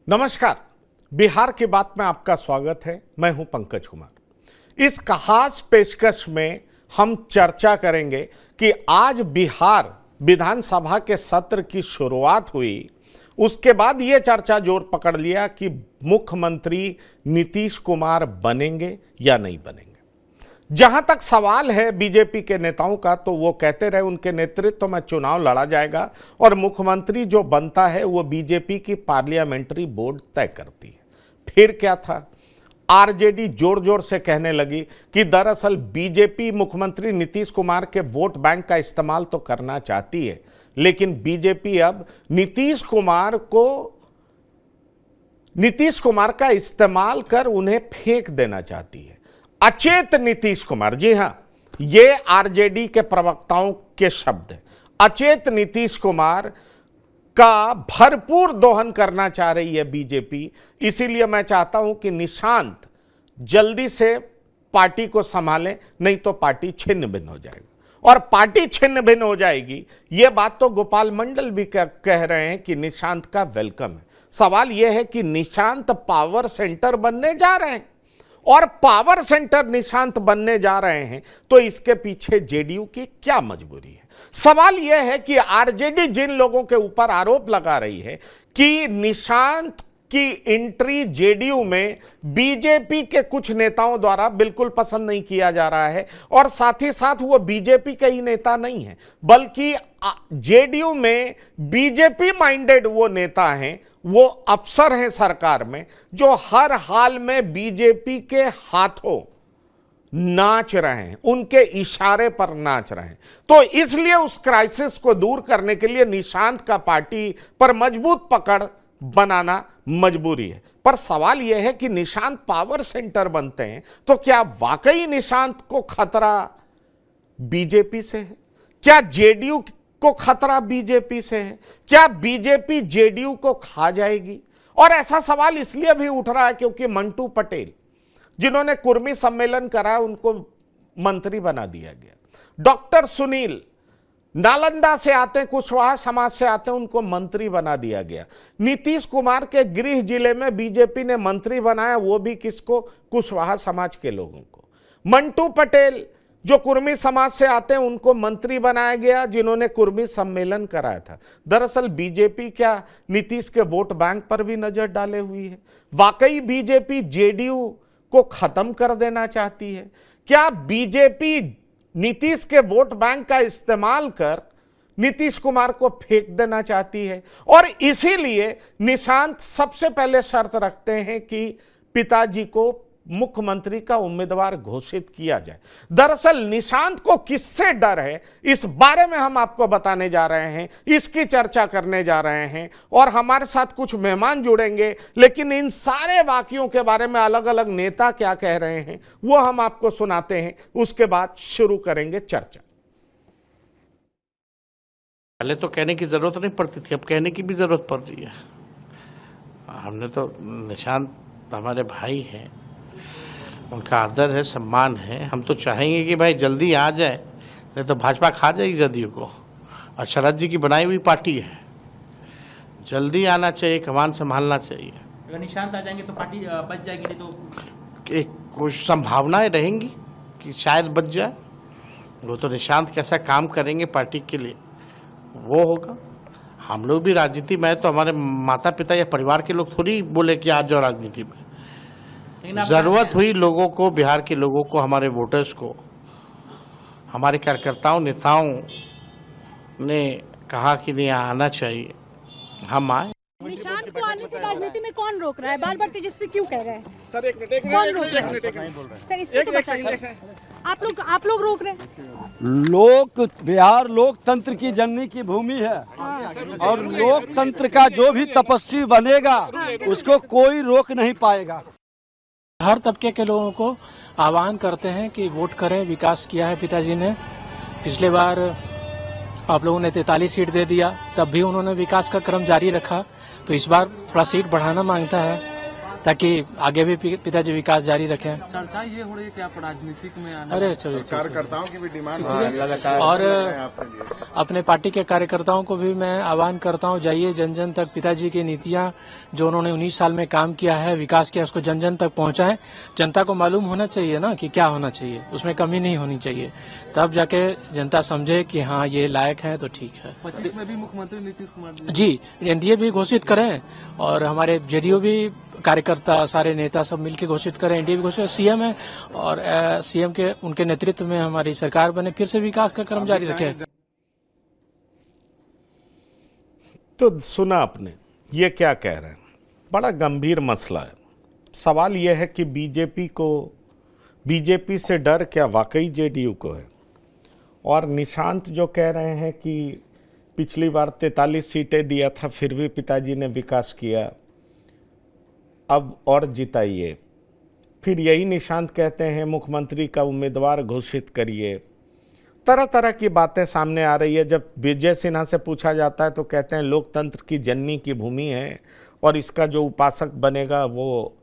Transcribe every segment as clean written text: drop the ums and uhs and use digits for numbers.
नमस्कार, बिहार की बात में आपका स्वागत है। मैं हूं पंकज कुमार। इस खास पेशकश में हम चर्चा करेंगे कि आज बिहार विधानसभा के सत्र की शुरुआत हुई, उसके बाद ये चर्चा जोर पकड़ लिया कि मुख्यमंत्री नीतीश कुमार बनेंगे या नहीं बनेंगे। जहां तक सवाल है बीजेपी के नेताओं का, तो वो कहते रहे उनके नेतृत्व में चुनाव लड़ा जाएगा और मुख्यमंत्री जो बनता है वो बीजेपी की पार्लियामेंट्री बोर्ड तय करती है। फिर क्या था, आरजेडी जोर जोर से कहने लगी कि दरअसल बीजेपी मुख्यमंत्री नीतीश कुमार के वोट बैंक का इस्तेमाल तो करना चाहती है, लेकिन बीजेपी अब नीतीश कुमार का इस्तेमाल कर उन्हें फेंक देना चाहती है। अचेत नीतीश कुमार, जी हां, ये आरजेडी के प्रवक्ताओं के शब्द हैं। अचेत नीतीश कुमार का भरपूर दोहन करना चाह रही है बीजेपी। इसीलिए मैं चाहता हूं कि निशांत जल्दी से पार्टी को संभालें, नहीं तो पार्टी छिन्न भिन्न हो जाएगी। और पार्टी छिन्न भिन्न हो जाएगी, यह बात तो गोपाल मंडल भी कह रहे हैं कि निशांत का वेलकम है। सवाल यह है कि निशांत पावर सेंटर बनने जा रहे हैं, और पावर सेंटर निशांत बनने जा रहे हैं तो इसके पीछे जेडीयू की क्या मजबूरी है। सवाल यह है कि आरजेडी जिन लोगों के ऊपर आरोप लगा रही है कि निशांत की एंट्री जेडीयू में बीजेपी के कुछ नेताओं द्वारा बिल्कुल पसंद नहीं किया जा रहा है, और साथ ही साथ वो बीजेपी के ही नेता नहीं है, बल्कि जेडीयू में बीजेपी माइंडेड वो नेता हैं, वो अफसर हैं सरकार में, जो हर हाल में बीजेपी के हाथों नाच रहे हैं, उनके इशारे पर नाच रहे हैं। तो इसलिए उस क्राइसिस को दूर करने के लिए निशांत का पार्टी पर मजबूत पकड़ बनाना मजबूरी है। पर सवाल यह है कि निशांत पावर सेंटर बनते हैं तो क्या वाकई निशांत को खतरा बीजेपी से है? क्या जेडीयू को खतरा बीजेपी से है? क्या बीजेपी जेडीयू को खा जाएगी? और ऐसा सवाल इसलिए भी उठ रहा है क्योंकि मंटू पटेल, जिन्होंने कुर्मी सम्मेलन कराया, उनको मंत्री बना दिया गया। डॉक्टर सुनील नालंदा से आते हैं, कुशवाहा समाज से आते हैं, उनको मंत्री बना दिया गया। नीतीश कुमार के गृह जिले में बीजेपी ने मंत्री बनाया, वो भी किसको? कुशवाहा समाज के लोगों को। मंटू पटेल जो कुर्मी समाज से आते हैं, उनको मंत्री बनाया गया, जिन्होंने कुर्मी सम्मेलन कराया था। दरअसल बीजेपी क्या नीतीश के वोट बैंक पर भी नजर डाले हुई है? वाकई बीजेपी जेडीयू को खत्म कर देना चाहती है? क्या बीजेपी नीतीश के वोट बैंक का इस्तेमाल कर नीतीश कुमार को फेंक देना चाहती है? और इसीलिए निशांत सबसे पहले शर्त रखते हैं कि पिताजी को मुख्यमंत्री का उम्मीदवार घोषित किया जाए। दरअसल निशांत को किससे डर है, इस बारे में हम आपको बताने जा रहे हैं, इसकी चर्चा करने जा रहे हैं, और हमारे साथ कुछ मेहमान जुड़ेंगे। लेकिन इन सारे वाकयों के बारे में अलग अलग नेता क्या कह रहे हैं वो हम आपको सुनाते हैं, उसके बाद शुरू करेंगे चर्चा। पहले तो कहने की जरूरत नहीं पड़ती थी, अब कहने की भी जरूरत पड़ रही है। हमने तो निशांत हमारे भाई हैं, उनका आदर है, सम्मान है। हम तो चाहेंगे कि भाई जल्दी आ जाए, नहीं तो भाजपा खा जाएगी जदयू को। और शरद जी की बनाई हुई पार्टी है, जल्दी आना चाहिए, कमान संभालना चाहिए। अगर निशांत आ जाएंगे तो पार्टी बच जाएगी, नहीं तो एक कुछ संभावनाएं रहेंगी कि शायद बच जाए। वो तो निशांत कैसा काम करेंगे पार्टी के लिए वो होगा। हम लोग भी राजनीति में, तो हमारे माता पिता या परिवार के लोग थोड़ी बोले कि आ जाओ राजनीति में। जरूरत हुई लोगों को, बिहार के लोगों को, हमारे वोटर्स को, हमारे कार्यकर्ताओं नेताओं ने कहा कि नहीं आना चाहिए, हम आए। निशांत को आने से राजनीति में कौन रोक रहा है? बार बार तेजस्वी क्यों कह रहे हैं? सर एक मिनट, कौन रोक रहा है? सर इसको तो बताइए। आप लोग रोक रहे हैं? बिहार लोकतंत्र की जननी की भूमि है, और लोकतंत्र का जो भी तपस्वी बनेगा उसको कोई रोक नहीं पाएगा। हर तबके के लोगों को आह्वान करते हैं कि वोट करें। विकास किया है पिताजी ने। पिछले बार आप लोगों ने 43 सीट दे दिया, तब भी उन्होंने विकास का क्रम जारी रखा। तो इस बार थोड़ा सीट बढ़ाना मांगता है, ताकि आगे भी पिताजी विकास जारी रखें। चर्चा ये हो रही है कि आप राजनीतिक में आने अरे चलिए कार्यकर्ताओं की भी डिमांड और अपने पार्टी के कार्यकर्ताओं को भी मैं आह्वान करता हूं, जाइए जन जन तक पिताजी की नीतियां जो उन्होंने 19 साल में काम किया है, विकास किया, उसको जन जन तक पहुंचाएं। जनता को मालूम होना चाहिए ना कि क्या होना चाहिए, उसमें कमी नहीं होनी चाहिए, तब जाके जनता समझे कि हाँ ये लायक है तो ठीक है। 25 में भी मुख्यमंत्री नीतीश कुमार जी एनडीए भी घोषित करें और हमारे जेडीयू भी कार्यकर्ता सारे नेता सब मिलकर घोषित करें, एनडीए भी घोषित, सीएम है और सीएम के उनके नेतृत्व में हमारी सरकार बने, फिर से विकास का क्रम जारी रखे। तो सुना आपने ये क्या कह रहे हैं, बड़ा गंभीर मसला है। सवाल यह है कि बीजेपी से डर क्या वाकई जेडीयू को है? और निशांत जो कह रहे हैं कि पिछली बार 43 सीटें दिया था फिर भी पिताजी ने विकास किया, अब और जिताइए। फिर यही निशांत कहते हैं मुख्यमंत्री का उम्मीदवार घोषित करिए। तरह तरह की बातें सामने आ रही है। जब विजय सिन्हा से पूछा जाता है तो कहते हैं लोकतंत्र की जननी की भूमि है और इसका जो उपासक बनेगा वो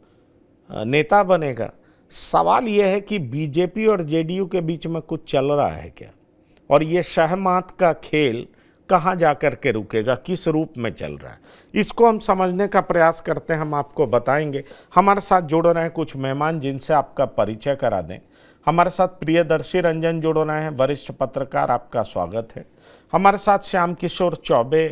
नेता बनेगा। सवाल यह है कि बीजेपी और जेडीयू के बीच में कुछ चल रहा है क्या, और ये शहमात का खेल कहाँ जाकर के रुकेगा, किस रूप में चल रहा है, इसको हम समझने का प्रयास करते हैं। हम आपको बताएंगे। हमारे साथ जुड़ रहे हैं कुछ मेहमान जिनसे आपका परिचय करा दें। हमारे साथ प्रियदर्शी रंजन जुड़ रहे हैं, वरिष्ठ पत्रकार, आपका स्वागत है। हमारे साथ श्याम किशोर चौबे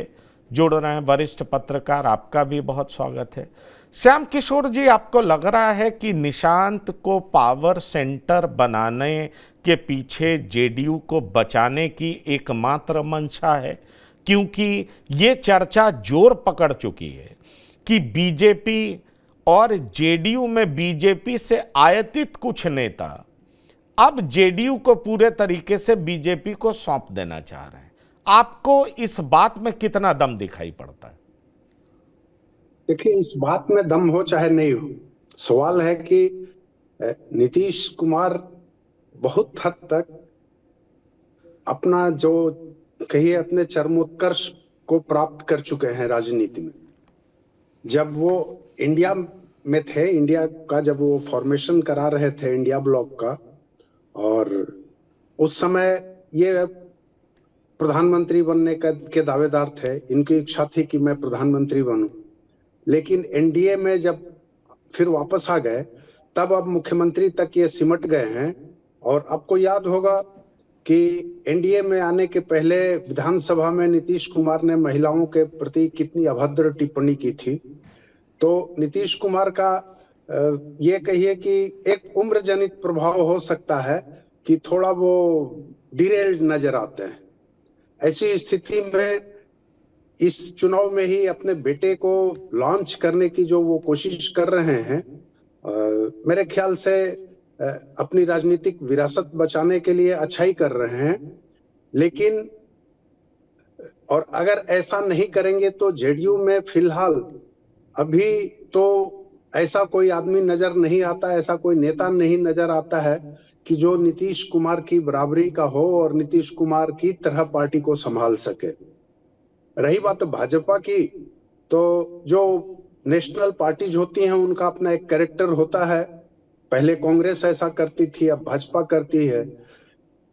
जुड़ रहे हैं, वरिष्ठ पत्रकार, आपका भी बहुत स्वागत है। श्याम किशोर जी, आपको लग रहा है कि निशांत को पावर सेंटर बनाने के पीछे जेडीयू को बचाने की एकमात्र मंशा है? क्योंकि ये चर्चा जोर पकड़ चुकी है कि बीजेपी और जेडीयू में बीजेपी से आयातित कुछ नेता अब जेडीयू को पूरे तरीके से बीजेपी को सौंप देना चाह रहे हैं। आपको इस बात में कितना दम दिखाई पड़ता है? देखिए, इस बात में दम हो चाहे नहीं हो, सवाल है कि नीतीश कुमार बहुत हद तक अपना जो कहिए अपने चरमोत्कर्ष को प्राप्त कर चुके हैं राजनीति में। जब वो इंडिया में थे, इंडिया का जब वो फॉर्मेशन करा रहे थे इंडिया ब्लॉक का, और उस समय ये प्रधानमंत्री बनने के दावेदार थे, इनकी इच्छा थी कि मैं प्रधानमंत्री बनूं। लेकिन एनडीए में जब फिर वापस आ गए तब अब मुख्यमंत्री तक ये सिमट गए हैं। और आपको याद होगा कि एनडीए में आने के पहले विधानसभा में नीतीश कुमार ने महिलाओं के प्रति कितनी अभद्र टिप्पणी की थी। तो नीतीश कुमार का ये कहिए कि एक उम्र जनित प्रभाव हो सकता है कि थोड़ा वो डिरेल्ड नजर आते हैं। ऐसी स्थिति में इस चुनाव में ही अपने बेटे को लॉन्च करने की जो वो कोशिश कर रहे हैं, मेरे ख्याल से अपनी राजनीतिक विरासत बचाने के लिए अच्छा ही कर रहे हैं। लेकिन और अगर ऐसा नहीं करेंगे तो जेडीयू में फिलहाल अभी तो ऐसा कोई आदमी नजर नहीं आता, ऐसा कोई नेता नहीं नजर आता है कि जो नीतीश कुमार की बराबरी का हो और नीतीश कुमार की तरह पार्टी को संभाल सके। रही बात भाजपा की, तो जो नेशनल पार्टीज होती हैं उनका अपना एक कैरेक्टर होता है। पहले कांग्रेस ऐसा करती थी, अब भाजपा करती है,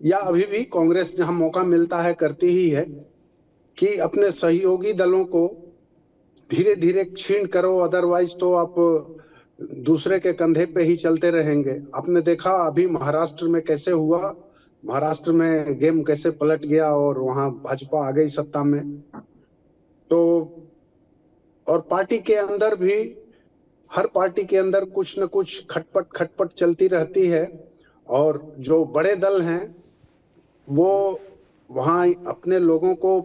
या अभी भी कांग्रेस जहां मौका मिलता है करती ही है कि अपने सहयोगी दलों को धीरे धीरे क्षीण करो, अदरवाइज तो आप दूसरे के कंधे पे ही चलते रहेंगे। आपने देखा अभी महाराष्ट्र में कैसे हुआ, महाराष्ट्र में गेम कैसे पलट गया और वहां भाजपा आ गई सत्ता में। तो और पार्टी के अंदर भी, हर पार्टी के अंदर कुछ न कुछ खटपट चलती रहती है। और जो बड़े दल हैं वो वहां अपने लोगों को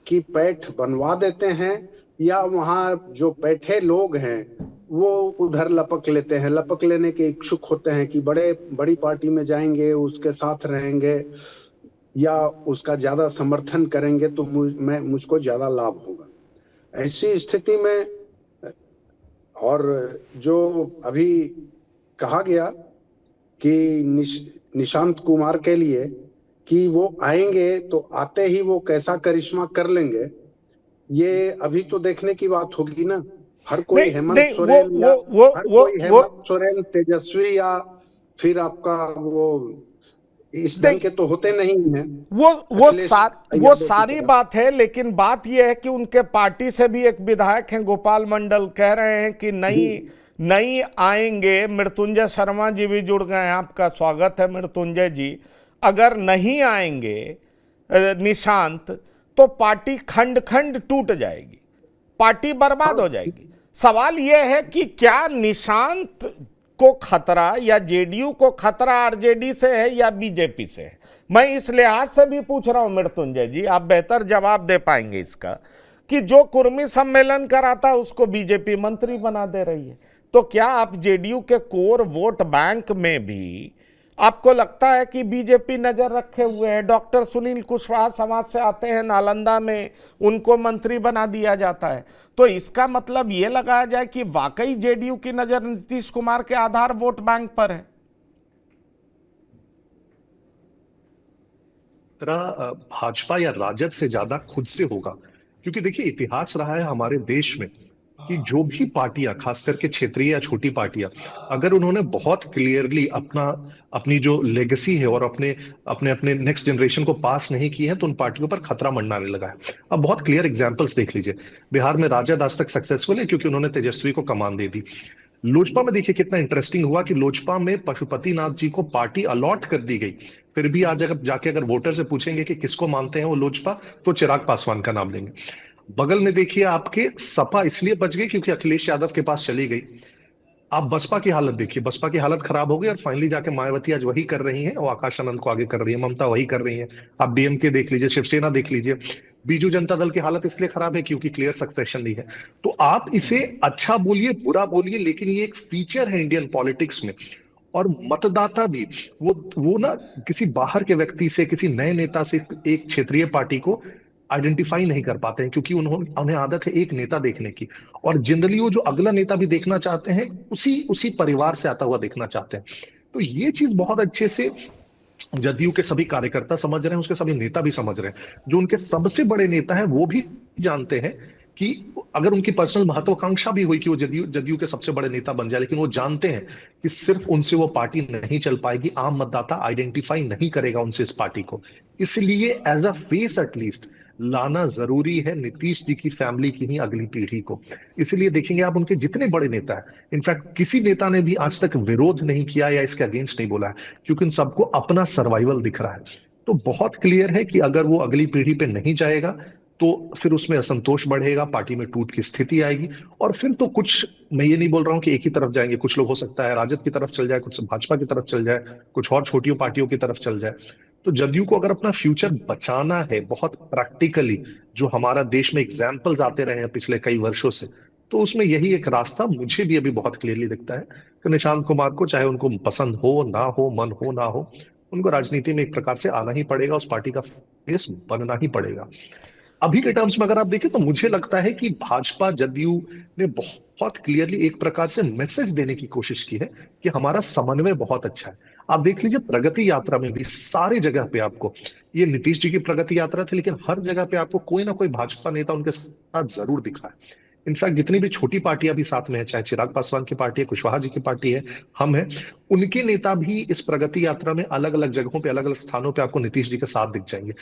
की पैठ बनवा देते हैं, या वहां जो बैठे लोग हैं वो उधर लपक लेते हैं, लपक लेने के इच्छुक होते हैं कि बड़ी पार्टी में जाएंगे, उसके साथ रहेंगे या उसका ज्यादा समर्थन करेंगे तो मुझको ज्यादा लाभ होगा। ऐसी स्थिति में, और जो अभी कहा गया कि निशांत कुमार के लिए कि वो आएंगे तो आते ही वो कैसा करिश्मा कर लेंगे, ये अभी तो देखने की बात होगी ना। हर कोई नहीं, हेमंत नहीं, सोरेन हर वो कोई हेमंत सोरेन, तेजस्वी या फिर आपका वो इस ढंग के तो होते नहीं हैं। वो अखिलेश वो यादव की सारी तरह। बात है, लेकिन बात यह है कि उनके पार्टी से भी एक विधायक हैं गोपाल मंडल, कह रहे हैं कि नहीं आएंगे। मृत्युंजय शर्मा जी भी जुड़ गए हैं, आपका स्वागत है मृत्युंजय जी। अगर नहीं आएंगे निशांत तो पार्टी खंड खंड टूट जाएगी, पार्टी बर्बाद हो जाएगी। सवाल यह है कि क्या निशांत को खतरा या जेडीयू को खतरा आरजेडी से है या बीजेपी से है? मैं इस लिहाज से भी पूछ रहा हूं मृत्युंजय जी, आप बेहतर जवाब दे पाएंगे इसका, कि जो कुर्मी सम्मेलन कराता उसको बीजेपी मंत्री बना दे रही है। तो क्या आप जेडीयू के कोर वोट बैंक में भी आपको लगता है कि बीजेपी नजर रखे हुए है? डॉक्टर सुनील कुशवाहा समाज से आते हैं, नालंदा में उनको मंत्री बना दिया जाता है। तो इसका मतलब यह लगाया जाए कि वाकई जेडीयू की नजर नीतीश कुमार के आधार वोट बैंक पर है। भाजपा या राजद से ज्यादा खुद से होगा, क्योंकि देखिए इतिहास रहा है हमारे देश में कि जो भी पार्टियां, खास करके क्षेत्रीय या छोटी पार्टियां, अगर उन्होंने बहुत क्लियरली अपनी जो लेगेसी है और अपने अपने अपने नेक्स्ट जनरेशन को पास नहीं की है, तो उन पार्टियों पर खतरा मंडराने लगा है। अब बहुत क्लियर एग्जांपल्स देख लीजिए। बिहार में राजद आज तक सक्सेसफुल है क्योंकि उन्होंने तेजस्वी को कमान दे दी। लोजपा में देखिए कितना इंटरेस्टिंग हुआ कि लोजपा में पशुपतिनाथ जी को पार्टी अलॉट कर दी गई, फिर भी आज अगर जाके अगर वोटर से पूछेंगे कि किसको मानते हैं वो लोजपा, तो चिराग पासवान का नाम लेंगे। बगल में देखिए आपके सपा इसलिए बच गई क्योंकि अखिलेश यादव के पास चली गई। आप बसपा की हालत देखिए, बसपा की हालत खराब हो गई और फाइनली जाके मायावती आज वही कर रही है और आकाश आनंद को आगे कर रही है, ममता वही कर रही है। आप डीएमके देख लीजिए, शिवसेना देख लीजिए। बीजू जनता दल की हालत इसलिए खराब है क्योंकि क्लियर सक्सेशन नहीं है। तो आप इसे अच्छा बोलिए बुरा बोलिए, लेकिन ये एक फीचर है इंडियन पॉलिटिक्स में। और मतदाता भी वो ना किसी बाहर के व्यक्ति से, किसी नए नेता से एक क्षेत्रीय पार्टी को आइडेंटिफाई नहीं कर पाते हैं, क्योंकि उन्हें आदत है एक नेता देखने की, और जनरली वो जो अगला नेता भी देखना चाहते हैं उसी उसी परिवार से आता हुआ देखना चाहते हैं। तो ये चीज बहुत अच्छे से जदयू के सभी कार्यकर्ता समझ रहे हैं, उसके सभी नेता भी समझ रहे हैं। जो उनके सबसे बड़े नेता हैं वो भी जानते हैं कि अगर उनकी पर्सनल महत्वाकांक्षा भी हुई कि वो जदयू के सबसे बड़े नेता बन जाए, लेकिन वो जानते हैं कि सिर्फ उनसे वो पार्टी नहीं चल पाएगी, आम मतदाता आइडेंटिफाई नहीं करेगा उनसे इस पार्टी को। इसलिए एज अ फेस एटलीस्ट लाना जरूरी है नीतीश जी की फैमिली की ही अगली पीढ़ी को। इसलिए देखेंगे आप उनके जितने बड़े नेता हैं, इनफैक्ट किसी नेता ने भी आज तक विरोध नहीं किया या इसके अगेंस्ट नहीं बोला है, क्योंकि उन सबको अपना सर्वाइवल दिख रहा है। तो बहुत क्लियर है कि अगर वो अगली पीढ़ी पे नहीं जाएगा तो फिर उसमें असंतोष बढ़ेगा, पार्टी में टूट की स्थिति आएगी, और फिर तो कुछ, मैं ये नहीं बोल रहा हूं कि एक ही तरफ जाएंगे, कुछ लोग हो सकता है राजद की तरफ चल जाए, कुछ भाजपा की तरफ चल जाए, कुछ और छोटी पार्टियों की तरफ चल जाए। तो जदयू को अगर अपना फ्यूचर बचाना है बहुत प्रैक्टिकली, जो हमारा देश में एग्जाम्पल्स आते रहे हैं पिछले कई वर्षों से, तो उसमें यही एक रास्ता मुझे भी अभी बहुत क्लियरली दिखता है कि निशांत कुमार को, चाहे उनको पसंद हो ना हो, मन हो ना हो, उनको राजनीति में एक प्रकार से आना ही पड़ेगा, उस पार्टी का फेस बनना ही पड़ेगा। अभी के टर्म्स में अगर आप देखें तो मुझे लगता है कि भाजपा जदयू ने बहुत क्लियरली एक प्रकार से मैसेज देने की कोशिश की है कि हमारा समन्वय बहुत अच्छा है। आप देख लीजिए प्रगति यात्रा में भी सारी जगह पे आपको, ये नीतीश जी की प्रगति यात्रा थी, लेकिन हर जगह पे आपको कोई ना कोई भाजपा नेता उनके साथ जरूर दिखा है। इनफैक्ट जितनी भी छोटी पार्टियां भी साथ में है, चाहे चिराग पासवान की पार्टी है, कुशवाहा जी की पार्टी है, हम है, उनके नेता भी इस प्रगति यात्रा में अलग अलग जगहों पे, अलग अलग स्थानों पे आपको नीतीश जी के साथ दिख जाएंगे।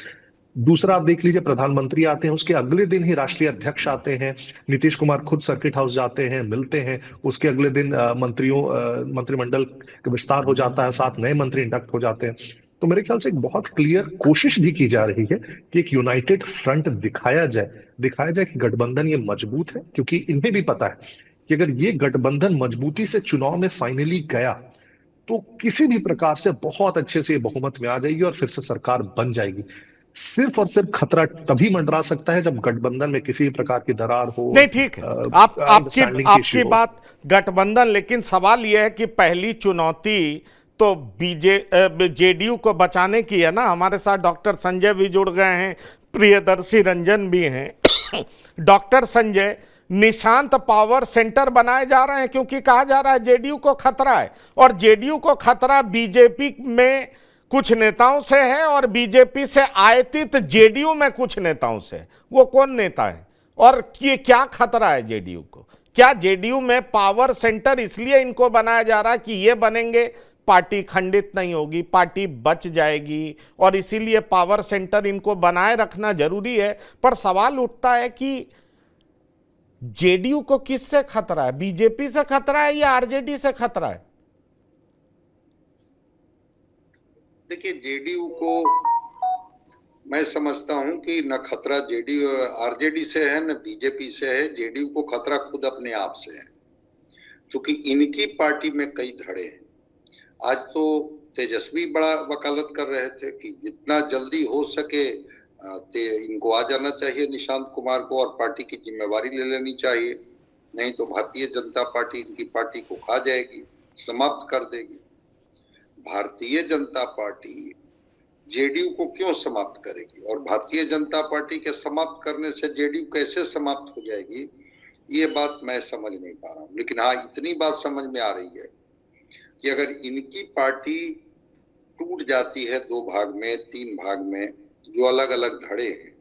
दूसरा आप देख लीजिए प्रधानमंत्री आते हैं, उसके अगले दिन ही राष्ट्रीय अध्यक्ष आते हैं, नीतीश कुमार खुद सर्किट हाउस जाते हैं, मिलते हैं, उसके अगले दिन मंत्रिमंडल का विस्तार हो जाता है, 7 नए मंत्री इंडक्ट हो जाते हैं। तो मेरे ख्याल से एक बहुत क्लियर कोशिश भी की जा रही है कि एक यूनाइटेड फ्रंट दिखाया जाए कि गठबंधन ये मजबूत है, क्योंकि इन्हें भी पता है कि अगर ये गठबंधन मजबूती से चुनाव में फाइनली गया तो किसी भी प्रकार से बहुत अच्छे से बहुमत में आ जाएगी और फिर से सरकार बन जाएगी। सिर्फ और सिर्फ खतरा तभी मंडरा सकता है जब गठबंधन में किसी प्रकार की दरार हो। नहीं, ठीक है, आपकी बात गठबंधन, लेकिन सवाल यह है कि पहली चुनौती तो जेडीयू को बचाने की है ना। हमारे साथ डॉक्टर संजय भी जुड़ गए हैं, प्रियदर्शी रंजन भी हैं। Doctor Sanjay, Nishant power centre बनाए जा रहे हैं क्योंकि कहा जा रहा है जेडीयू को खतरा है, और जेडीयू को खतरा बीजेपी में कुछ नेताओं से है और बीजेपी से आयतित जेडीयू में कुछ नेताओं से। वो कौन नेता है और ये क्या खतरा है जेडीयू को? क्या जेडीयू में पावर सेंटर इसलिए इनको बनाया जा रहा है कि ये बनेंगे, पार्टी खंडित नहीं होगी, पार्टी बच जाएगी, और इसीलिए पावर सेंटर इनको बनाए रखना जरूरी है। पर सवाल उठता है कि जेडीयू को किससे खतरा है? बीजेपी से खतरा है या आरजेडी से खतरा है? देखिए, जेडीयू को मैं समझता हूं कि न खतरा जेडीयू आरजेडी से है न बीजेपी से है। जेडीयू को खतरा खुद अपने आप से है, क्योंकि इनकी पार्टी में कई धड़े हैं। आज तो तेजस्वी बड़ा वकालत कर रहे थे कि जितना जल्दी हो सके इनको आ जाना चाहिए निशांत कुमार को, और पार्टी की जिम्मेवारी ले लेनी चाहिए, नहीं तो भारतीय जनता पार्टी इनकी पार्टी को खा जाएगी, समाप्त कर देगी। भारतीय जनता पार्टी जेडीयू को क्यों समाप्त करेगी, और भारतीय जनता पार्टी के समाप्त करने से जेडीयू कैसे समाप्त हो जाएगी, ये बात मैं समझ नहीं पा रहा हूँ। लेकिन हाँ, इतनी बात समझ में आ रही है कि अगर इनकी पार्टी टूट जाती है 2 भाग में, 3 भाग में, जो अलग अलग धड़े हैं,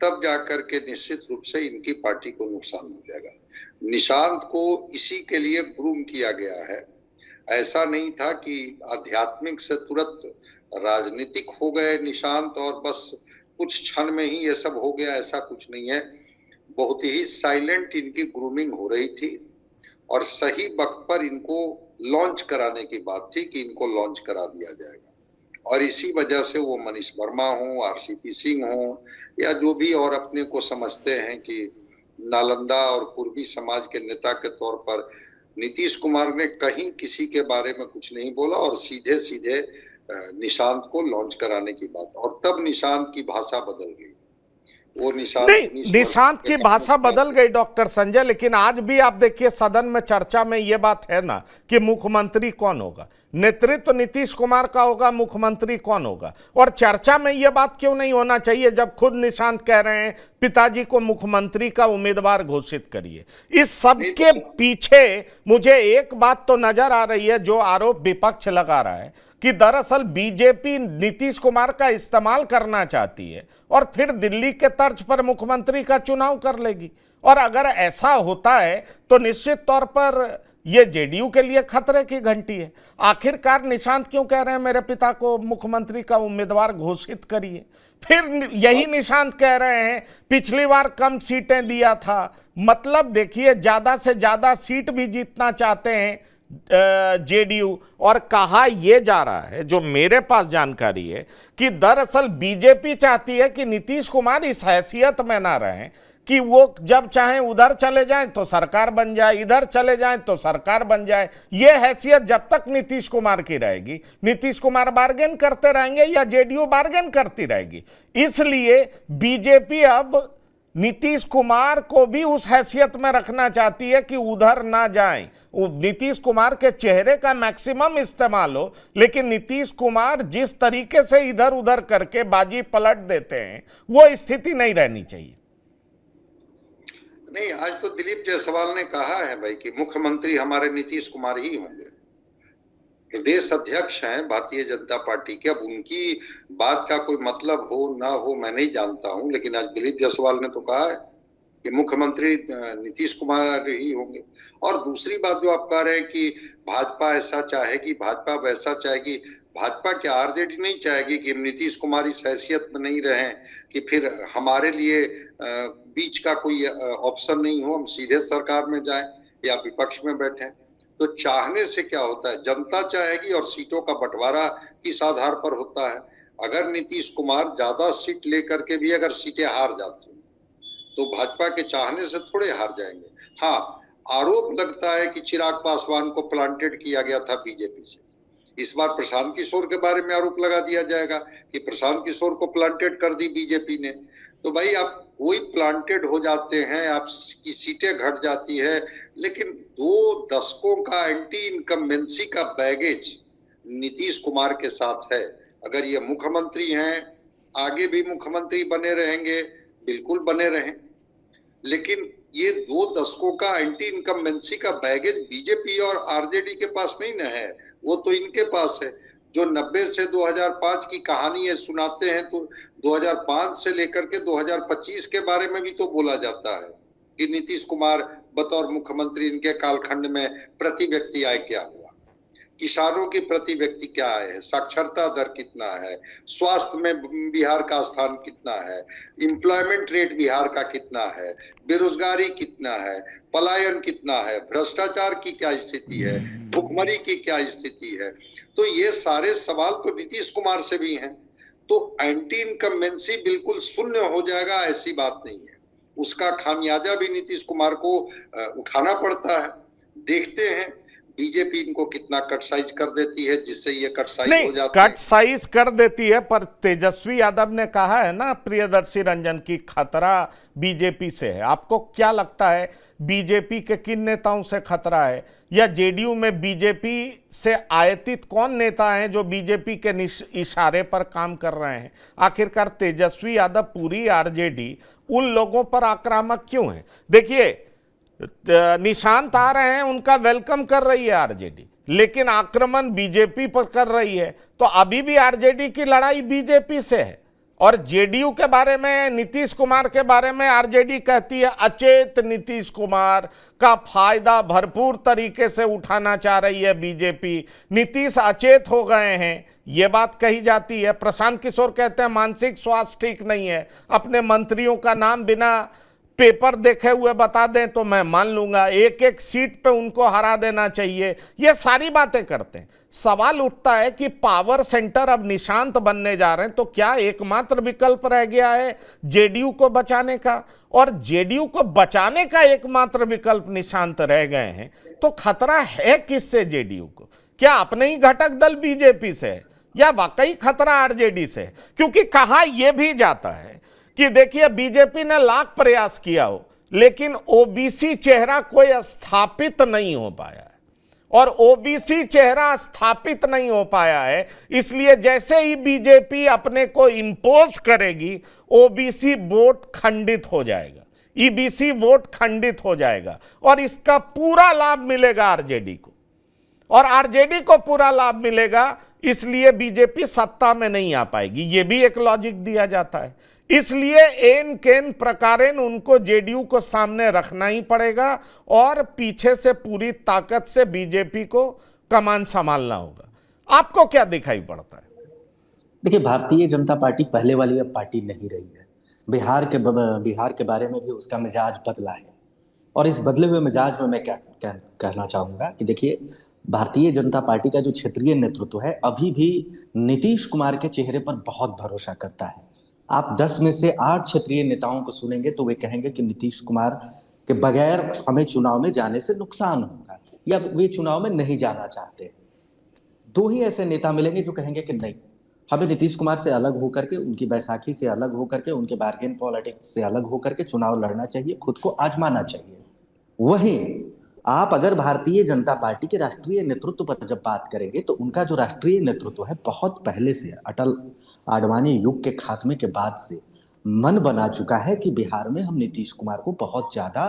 तब जाकर के निश्चित रूप से इनकी पार्टी को नुकसान हो जाएगा। निशांत को इसी के लिए ग्रूम किया गया है। ऐसा नहीं था कि आध्यात्मिक से तुरंत राजनीतिक हो गए निशांत और बस कुछ क्षण में ही ये सब हो गया, ऐसा कुछ नहीं है। बहुत ही साइलेंट इनकी ग्रूमिंग हो रही थी, और सही वक्त पर इनको लॉन्च कराने की बात थी कि इनको लॉन्च करा दिया जाएगा। और इसी वजह से वो मनीष वर्मा हो, आरसीपी सिंह हो, या जो भी और अपने को समझते हैं कि नालंदा और पूर्वी समाज के नेता के तौर पर, नीतीश कुमार ने कहीं किसी के बारे में कुछ नहीं बोला और सीधे सीधे निशांत को लॉन्च कराने की बात, और तब निशांत की भाषा बदल गई। वो निशांत की भाषा बदल गई डॉक्टर संजय, लेकिन आज भी आप देखिए सदन में चर्चा में ये बात है ना कि मुख्यमंत्री कौन होगा। नेतृत्व नीतीश कुमार का होगा, मुख्यमंत्री कौन होगा। और चर्चा में यह बात क्यों नहीं होना चाहिए जब खुद निशांत कह रहे हैं पिताजी को मुख्यमंत्री का उम्मीदवार घोषित करिए। इस सब के पीछे मुझे एक बात तो नजर आ रही है, जो आरोप विपक्ष लगा रहा है कि दरअसल बीजेपी नीतीश कुमार का इस्तेमाल करना चाहती है और फिर दिल्ली के तर्ज पर मुख्यमंत्री का चुनाव कर लेगी। और अगर ऐसा होता है तो निश्चित तौर पर यह जेडीयू के लिए खतरे की घंटी है। आखिरकार निशांत क्यों कह रहे हैं मेरे पिता को मुख्यमंत्री का उम्मीदवार घोषित करिए? फिर यही निशांत कह रहे हैं पिछली बार कम सीटें दिया था। मतलब देखिए, ज्यादा से ज्यादा सीट भी जीतना चाहते हैं जेडीयू। और कहा यह जा रहा है, जो मेरे पास जानकारी है, कि दरअसल बीजेपी चाहती है कि नीतीश कुमार इस हैसियत में ना रहें कि वो जब चाहें उधर चले जाएं तो सरकार बन जाए, इधर चले जाएं तो सरकार बन जाए। ये हैसियत जब तक नीतीश कुमार की रहेगी, नीतीश कुमार बार्गेन करते रहेंगे या जेडीयू बार्गेन करती रहेगी। इसलिए बीजेपी अब नीतीश कुमार को भी उस हैसियत में रखना चाहती है कि उधर ना जाएं। नीतीश कुमार के चेहरे का मैक्सिमम इस्तेमाल हो, लेकिन नीतीश कुमार जिस तरीके से इधर उधर करके बाजी पलट देते हैं, वो स्थिति नहीं रहनी चाहिए। नहीं, आज तो दिलीप जायसवाल ने कहा है भाई कि मुख्यमंत्री हमारे नीतीश कुमार ही होंगे। प्रदेश अध्यक्ष हैं भारतीय जनता पार्टी के। अब उनकी बात का कोई मतलब हो ना हो मैं नहीं जानता हूं, लेकिन आज दिलीप जायसवाल ने तो कहा है कि मुख्यमंत्री नीतीश कुमार ही होंगे। और दूसरी बात जो आप कह रहे हैं कि भाजपा ऐसा चाहेगी, भाजपा वैसा चाहेगी, भाजपा क्या आरजेडी नहीं चाहेगी कि नीतीश कुमार इस हैसियत में नहीं रहें कि फिर हमारे लिए बीच का कोई ऑप्शन नहीं हो, हम सीधे सरकार में जाएं या विपक्ष में बैठें? तो चाहने से क्या होता है, जनता चाहेगी और सीटों का बंटवारा किस आधार पर होता है। अगर नीतीश कुमार ज्यादा सीट लेकर के भी अगर सीटें हार जाती हैं तो भाजपा के चाहने से थोड़े हार जाएंगे। हाँ, आरोप लगता है कि चिराग पासवान को प्लांटेड किया गया था बीजेपी से। इस बार प्रशांत किशोर के बारे में आरोप लगा दिया जाएगा कि प्रशांत किशोर को प्लांटेड कर दी बीजेपी ने। तो भाई आप कोई प्लांटेड हो जाते हैं, आपकी सीटें घट जाती है, लेकिन 2 दशकों का एंटी इनकम्बेंसी का बैगेज नीतीश कुमार के साथ है। अगर ये मुख्यमंत्री हैं, आगे भी मुख्यमंत्री बने रहेंगे, बिल्कुल बने रहें, लेकिन ये 2 दशकों का एंटी इनकम्बेंसी का बैगेज बीजेपी और आरजेडी के पास नहीं न है, वो तो इनके पास है। जो 90 से 2005 की कहानी है सुनाते हैं, तो 2005 से लेकर के 2025 के बारे में भी तो बोला जाता है कि नीतीश कुमार बतौर मुख्यमंत्री इनके कालखंड में प्रति व्यक्ति आय क्या हुआ, किसानों की प्रति व्यक्ति क्या है, साक्षरता दर कितना है, स्वास्थ्य में बिहार का स्थान कितना है, एम्प्लॉयमेंट रेट बिहार का कितना है, बेरोजगारी कितना है, पलायन कितना है, भ्रष्टाचार की क्या स्थिति है, भुखमरी की क्या स्थिति है। तो ये सारे सवाल तो नीतीश कुमार से भी हैं। तो एंटी इनकम्बेंसी बिल्कुल शून्य हो जाएगा ऐसी बात नहीं है, उसका खामियाजा भी नीतीश कुमार को उठाना पड़ता है। देखते हैं बीजेपी इनको कितना कट साइज कर देती है, जिससे ये कट साइज हो जाती है। कट साइज कर देती है, पर तेजस्वी यादव ने कहा है ना प्रियदर्शी रंजन की खतरा बीजेपी से है। आपको क्या लगता है बीजेपी के किन नेताओं से खतरा है, या जेडीयू में बीजेपी से आयतित कौन नेता हैं जो बीजेपी के इशारे पर काम कर रहे हैं? आखिरकार तेजस्वी यादव पूरी आरजेडी उन लोगों पर आक्रामक क्यों है? देखिए निशांत आ रहे हैं, उनका वेलकम कर रही है आरजेडी, लेकिन आक्रमण बीजेपी पर कर रही है। तो अभी भी आरजेडी की लड़ाई बीजेपी से है। और जेडीयू के बारे में, नीतीश कुमार के बारे में आरजेडी कहती है अचेत नीतीश कुमार का फायदा भरपूर तरीके से उठाना चाह रही है बीजेपी, नीतीश अचेत हो गए हैं, ये बात कही जाती है। प्रशांत किशोर कहते हैं मानसिक स्वास्थ्य ठीक नहीं है, अपने मंत्रियों का नाम बिना पेपर देखे हुए बता दें तो मैं मान लूंगा, एक एक सीट पे उनको हरा देना चाहिए, ये सारी बातें करते हैं। सवाल उठता है कि पावर सेंटर अब निशांत बनने जा रहे हैं, तो क्या एकमात्र विकल्प रह गया है जेडीयू को बचाने का? और जेडीयू को बचाने का एकमात्र विकल्प निशांत रह गए हैं, तो खतरा है किससे जेडीयू को? क्या अपने ही घटक दल बीजेपी से है, या वाकई खतरा आरजेडी से है? क्योंकि कहा यह भी जाता है कि देखिए बीजेपी ने लाख प्रयास किया हो, लेकिन ओबीसी चेहरा कोई स्थापित नहीं हो पाया है। और ओबीसी चेहरा स्थापित नहीं हो पाया है, इसलिए जैसे ही बीजेपी अपने को इंपोज करेगी, ओबीसी वोट खंडित हो जाएगा, ईबीसी वोट खंडित हो जाएगा, और इसका पूरा लाभ मिलेगा आरजेडी को। और आरजेडी को पूरा लाभ मिलेगा, इसलिए बीजेपी सत्ता में नहीं आ पाएगी। यह भी एक लॉजिक दिया जाता है। इसलिए एन केन प्रकारेण उनको जेडीयू को सामने रखना ही पड़ेगा, और पीछे से पूरी ताकत से बीजेपी को कमान संभालना होगा। आपको क्या दिखाई पड़ता है? देखिए, भारतीय जनता पार्टी पहले वाली अब पार्टी नहीं रही है। बिहार के बारे में भी उसका मिजाज बदला है, और इस बदले हुए मिजाज में मैं क्या कहना चाहूंगा कि देखिए, भारतीय जनता पार्टी का जो क्षेत्रीय नेतृत्व है अभी भी नीतीश कुमार के चेहरे पर बहुत भरोसा करता है। आप 10 में से 8 क्षेत्रीय नेताओं को सुनेंगे तो वे कहेंगे कि नीतीश कुमार के बगैर हमें चुनाव में जाने से नुकसान होगा, या वे चुनाव में नहीं जाना चाहते। 2 ही ऐसे नेता मिलेंगे जो कहेंगे कि नहीं, हमें नीतीश कुमार से अलग होकर के, उनकी बैसाखी से अलग होकर के, उनके बार्गेन पॉलिटिक्स से अलग होकर के चुनाव लड़ना चाहिए, खुद को आजमाना चाहिए। वहीं आप अगर भारतीय जनता पार्टी के राष्ट्रीय नेतृत्व पर जब बात करेंगे तो उनका जो राष्ट्रीय नेतृत्व है बहुत पहले से, अटल आडवाणी युग के खात्मे के बाद से मन बना चुका है कि बिहार में हम नीतीश कुमार को बहुत ज्यादा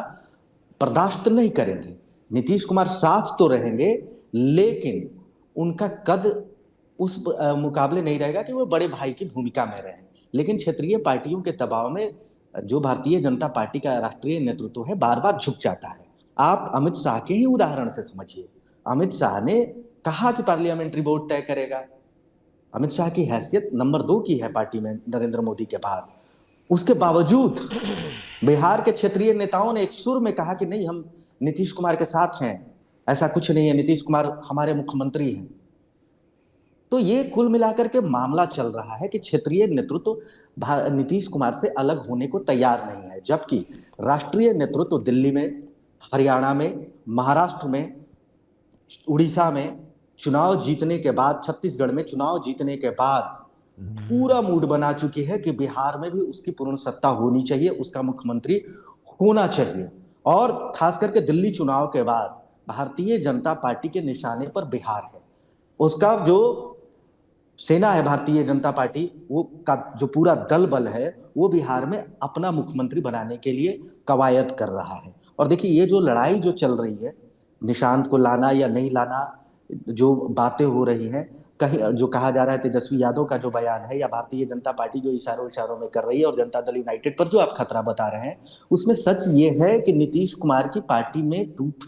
बर्दाश्त नहीं करेंगे। नीतीश कुमार साथ तो रहेंगे, लेकिन उनका कद उस मुकाबले नहीं रहेगा कि वो बड़े भाई की भूमिका में रहें। लेकिन क्षेत्रीय पार्टियों के दबाव में जो भारतीय जनता पार्टी का राष्ट्रीय नेतृत्व है बार बार झुक जाता है। आप अमित शाह के ही उदाहरण से समझिए। अमित शाह ने कहा कि पार्लियामेंट्री बोर्ड तय करेगा। अमित शाह की हैसियत नंबर 2 की है पार्टी में नरेंद्र मोदी के बाद। उसके बावजूद बिहार के क्षेत्रीय नेताओं ने एक सुर में कहा कि नहीं, हम नीतीश कुमार के साथ हैं, ऐसा कुछ नहीं है, नीतीश कुमार हमारे मुख्यमंत्री हैं। तो ये कुल मिलाकर के मामला चल रहा है कि क्षेत्रीय नेतृत्व नीतीश कुमार से अलग होने को तैयार नहीं है, जबकि राष्ट्रीय नेतृत्व दिल्ली में, हरियाणा में, महाराष्ट्र में, उड़ीसा में चुनाव जीतने के बाद, छत्तीसगढ़ में चुनाव जीतने के बाद पूरा मूड बना चुकी है कि बिहार में भी उसकी पूर्ण सत्ता होनी चाहिए, उसका मुख्यमंत्री होना चाहिए। और खास करके दिल्ली चुनाव के बाद भारतीय जनता पार्टी के निशाने पर बिहार है। उसका जो सेना है भारतीय जनता पार्टी, वो का जो पूरा दल बल है, वो बिहार में अपना मुख्यमंत्री बनाने के लिए कवायद कर रहा है। और देखिए, ये जो लड़ाई जो चल रही है, निशांत को लाना या नहीं लाना, जो बातें हो रही हैं, कहीं जो कहा जा रहा है तेजस्वी यादव का जो बयान है या भारतीय जनता पार्टी जो इशारों में कर रही है और जनता दल यूनाइटेड पर जो आप खतरा बता रहे हैं, उसमें सच ये है कि नीतीश कुमार की पार्टी में टूट